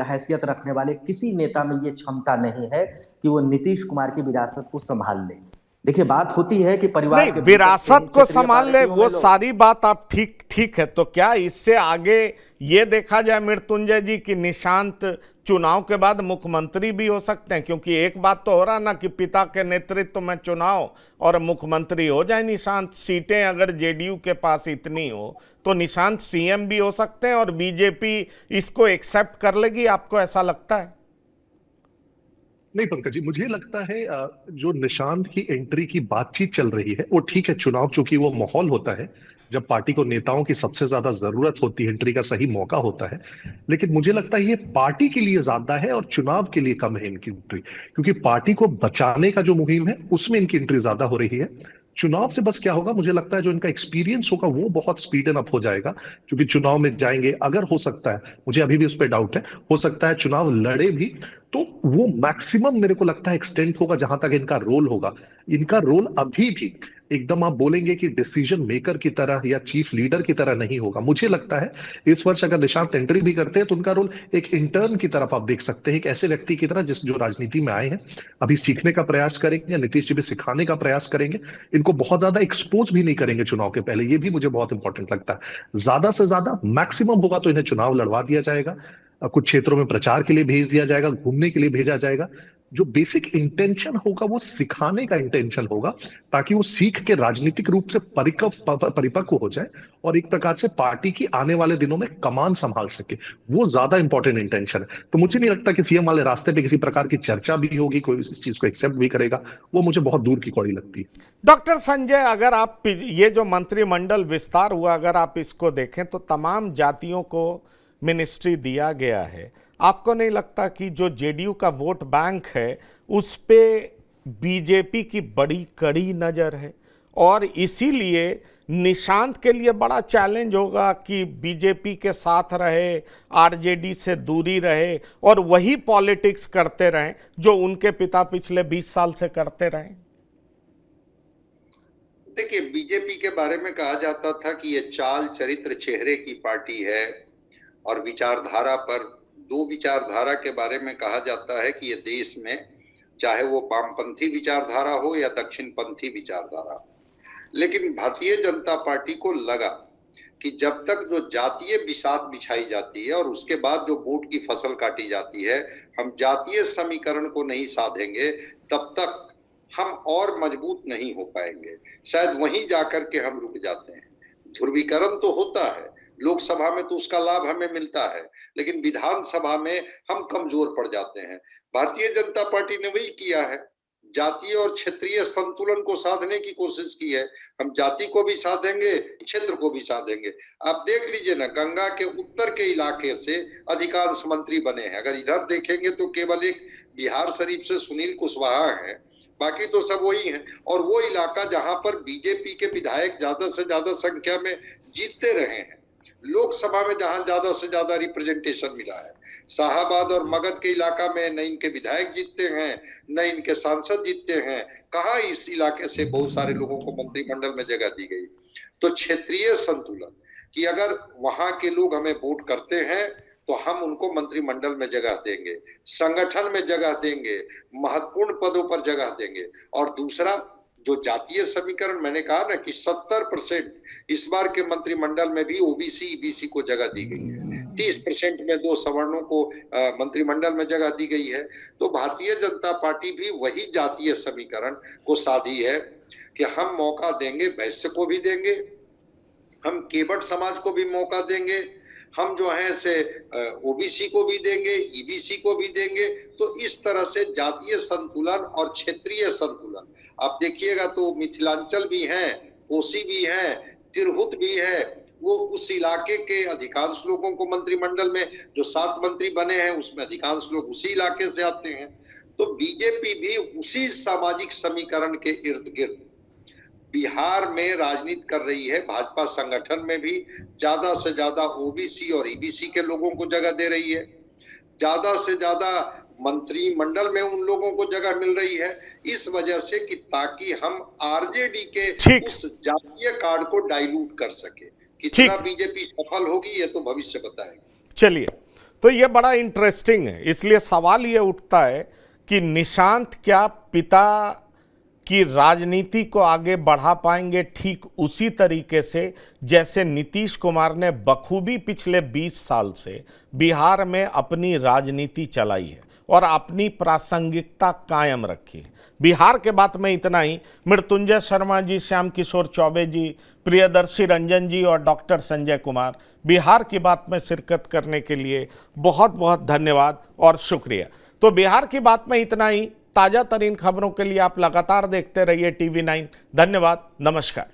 हैसियत रखने वाले किसी नेता में ये क्षमता नहीं है कि वो नीतीश कुमार की विरासत को संभाल ले। देखिए, बात होती है कि परिवार के विरासत को संभाल ले, वो सारी बात आप ठीक है। तो क्या इससे आगे ये देखा जाए मृत्युंजय जी कि निशांत चुनाव के बाद मुख्यमंत्री भी हो सकते हैं? क्योंकि एक बात तो हो रहा ना कि पिता के नेतृत्व में चुनाव और मुख्यमंत्री हो जाए निशांत। सीटें अगर जेडीयू के पास इतनी हो तो निशांत सीएम भी हो सकते हैं और बीजेपी इसको एक्सेप्ट कर लेगी, आपको ऐसा लगता है? नहीं पंकज जी, मुझे लगता है जो निशांत की एंट्री की बातचीत चल रही है वो ठीक है। चुनाव चूंकि वो माहौल होता है जब पार्टी को नेताओं की सबसे ज्यादा जरूरत होती है, एंट्री का सही मौका होता है, लेकिन मुझे लगता है ये पार्टी के लिए ज्यादा है और चुनाव के लिए कम है इनकी एंट्री, क्योंकि पार्टी को बचाने का जो मुहिम है उसमें इनकी एंट्री ज्यादा हो रही है। चुनाव से बस क्या होगा, मुझे लगता है जो इनका एक्सपीरियंस होगा वो बहुत स्पीडन अप हो जाएगा, क्योंकि चुनाव में जाएंगे, अगर हो सकता है, मुझे अभी भी उस पर डाउट है, हो सकता है चुनाव लड़े भी तो वो मैक्सिमम मेरे को लगता है एक्सटेंड होगा जहां तक इनका रोल होगा। इनका रोल अभी भी एकदम आप बोलेंगे कि डिसीजन मेकर की तरह या चीफ लीडर की तरह नहीं होगा। मुझे लगता है इस वर्ष अगर निशांत एंट्री भी करते हैं तो उनका रोल एक इंटर्न की तरफ आप देख सकते हैं, एक ऐसे व्यक्ति की तरह जो राजनीति में आए हैं, अभी सीखने का प्रयास करेंगे, नीतीश जी भी सिखाने का प्रयास करेंगे, इनको बहुत ज्यादा एक्सपोज भी नहीं करेंगे चुनाव के पहले। ये भी मुझे बहुत इंपॉर्टेंट लगता है। ज्यादा से ज्यादा मैक्सिमम होगा तो इन्हें चुनाव लड़वा दिया जाएगा, कुछ क्षेत्रों में प्रचार के लिए भेज दिया जाएगा, घूमने के लिए भेजा जाएगा। जो बेसिक इंटेंशन होगा वो सिखाने का इंटेंशन होगा, ताकि वो सीख के राजनीतिक रूप से परिपक्व हो जाए और एक प्रकार से पार्टी की आने वाले दिनों में कमान संभाल सके। वो ज्यादा इंपॉर्टेंट इंटेंशन है। तो मुझे नहीं लगता कि सीएम वाले रास्ते पे किसी प्रकार की चर्चा भी होगी, कोई इस चीज को एक्सेप्ट भी करेगा, वो मुझे बहुत दूर की कौड़ी लगती है। डॉक्टर संजय, अगर आप ये जो मंत्रिमंडल विस्तार हुआ, अगर आप इसको देखें तो तमाम जातियों को मिनिस्ट्री दिया गया है। आपको नहीं लगता कि जो जेडीयू का वोट बैंक है उस पे बीजेपी की बड़ी कड़ी नजर है, और इसीलिए निशांत के लिए बड़ा चैलेंज होगा कि बीजेपी के साथ रहे, आरजेडी से दूरी रहे और वही पॉलिटिक्स करते रहें जो उनके पिता पिछले 20 साल से करते रहे? देखिए, बीजेपी के बारे में कहा जाता था कि ये चाल चरित्र चेहरे की पार्टी है, और विचारधारा पर, दो विचारधारा के बारे में कहा जाता है कि ये देश में चाहे वो वामपंथी विचारधारा हो या दक्षिणपंथी विचारधारा, लेकिन भारतीय जनता पार्टी को लगा कि जब तक जो जातीय बिसात बिछाई जाती है और उसके बाद जो वोट की फसल काटी जाती है, हम जातीय समीकरण को नहीं साधेंगे, तब तक हम और मजबूत नहीं हो पाएंगे। शायद वहीं जाकर के हम रुक जाते हैं। ध्रुवीकरण तो होता है, लोकसभा में तो उसका लाभ हमें मिलता है, लेकिन विधानसभा में हम कमजोर पड़ जाते हैं। भारतीय जनता पार्टी ने वही किया है, जातीय और क्षेत्रीय संतुलन को साधने की कोशिश की है। हम जाति को भी साधेंगे, क्षेत्र को भी साधेंगे। आप देख लीजिए ना, गंगा के उत्तर के इलाके से अधिकांश मंत्री बने हैं। अगर इधर देखेंगे तो केवल एक बिहार शरीफ से सुनील कुशवाहा है, बाकी तो सब वही हैं। और वो इलाका जहां पर बीजेपी के विधायक ज्यादा से ज्यादा संख्या में जीतते रहे हैं, लोकसभा में जहां ज्यादा से ज्यादा रिप्रेजेंटेशन मिला है, शाहाबाद और मगध के इलाका में न इनके विधायक जीतते हैं न इनके सांसद जीतते हैं। कहां इस इलाके से बहुत सारे लोगों को मंत्रिमंडल में जगह दी गई? तो क्षेत्रीय संतुलन कि अगर वहां के लोग हमें वोट करते हैं तो हम उनको मंत्रिमंडल में जगह देंगे, संगठन में जगह देंगे, महत्वपूर्ण पदों पर जगह देंगे। और दूसरा जो जातीय समीकरण, मैंने कहा ना कि 70% इस बार के मंत्रिमंडल में भी ओबीसी ईबीसी को जगह दी गई है, 30% में 2 सवर्णों को मंत्रिमंडल में जगह दी गई है। तो भारतीय जनता पार्टी भी वही जातीय समीकरण को साधी है कि हम मौका देंगे, वैश्य को भी देंगे, हम केवट समाज को भी मौका देंगे, हम जो है से ओबीसी को भी देंगे, ईबीसी को भी देंगे। तो इस तरह से जातीय संतुलन और क्षेत्रीय संतुलन आप देखिएगा तो मिथिलांचल भी है, कोसी भी है, तिरहुत भी है, वो उस इलाके के अधिकांश लोगों को मंत्रिमंडल में जो 7 मंत्री बने हैं उसमें अधिकांश लोग उसी इलाके से आते हैं। तो बीजेपी भी उसी सामाजिक समीकरण के इर्द गिर्द बिहार में राजनीति कर रही है। भाजपा संगठन में भी ज्यादा से ज्यादा ओबीसी और ईबीसी के लोगों को जगह दे रही है, ज्यादा से ज्यादा मंत्रिमंडल में उन लोगों को जगह मिल रही है, इस वजह से कि ताकि हम आरजेडी के उस जातीय कार्ड को डाइल्यूट कर सके। कितना बीजेपी सफल होगी ये तो भविष्य बताएगा। चलिए, तो ये बड़ा इंटरेस्टिंग है, इसलिए सवाल ये उठता है कि निशांत क्या पिता की राजनीति को आगे बढ़ा पाएंगे ठीक उसी तरीके से जैसे नीतीश कुमार ने बखूबी पिछले 20 साल से बिहार में अपनी राजनीति चलाई है और अपनी प्रासंगिकता कायम रखी है। बिहार के बात में इतना ही। मृत्युंजय शर्मा जी, श्याम किशोर चौबे जी, प्रियदर्शी रंजन जी और डॉक्टर संजय कुमार, बिहार की बात में शिरकत करने के लिए बहुत बहुत धन्यवाद और शुक्रिया। तो बिहार की बात में इतना ही। ताज़ा तरीन खबरों के लिए आप लगातार देखते रहिए TV9। धन्यवाद, नमस्कार।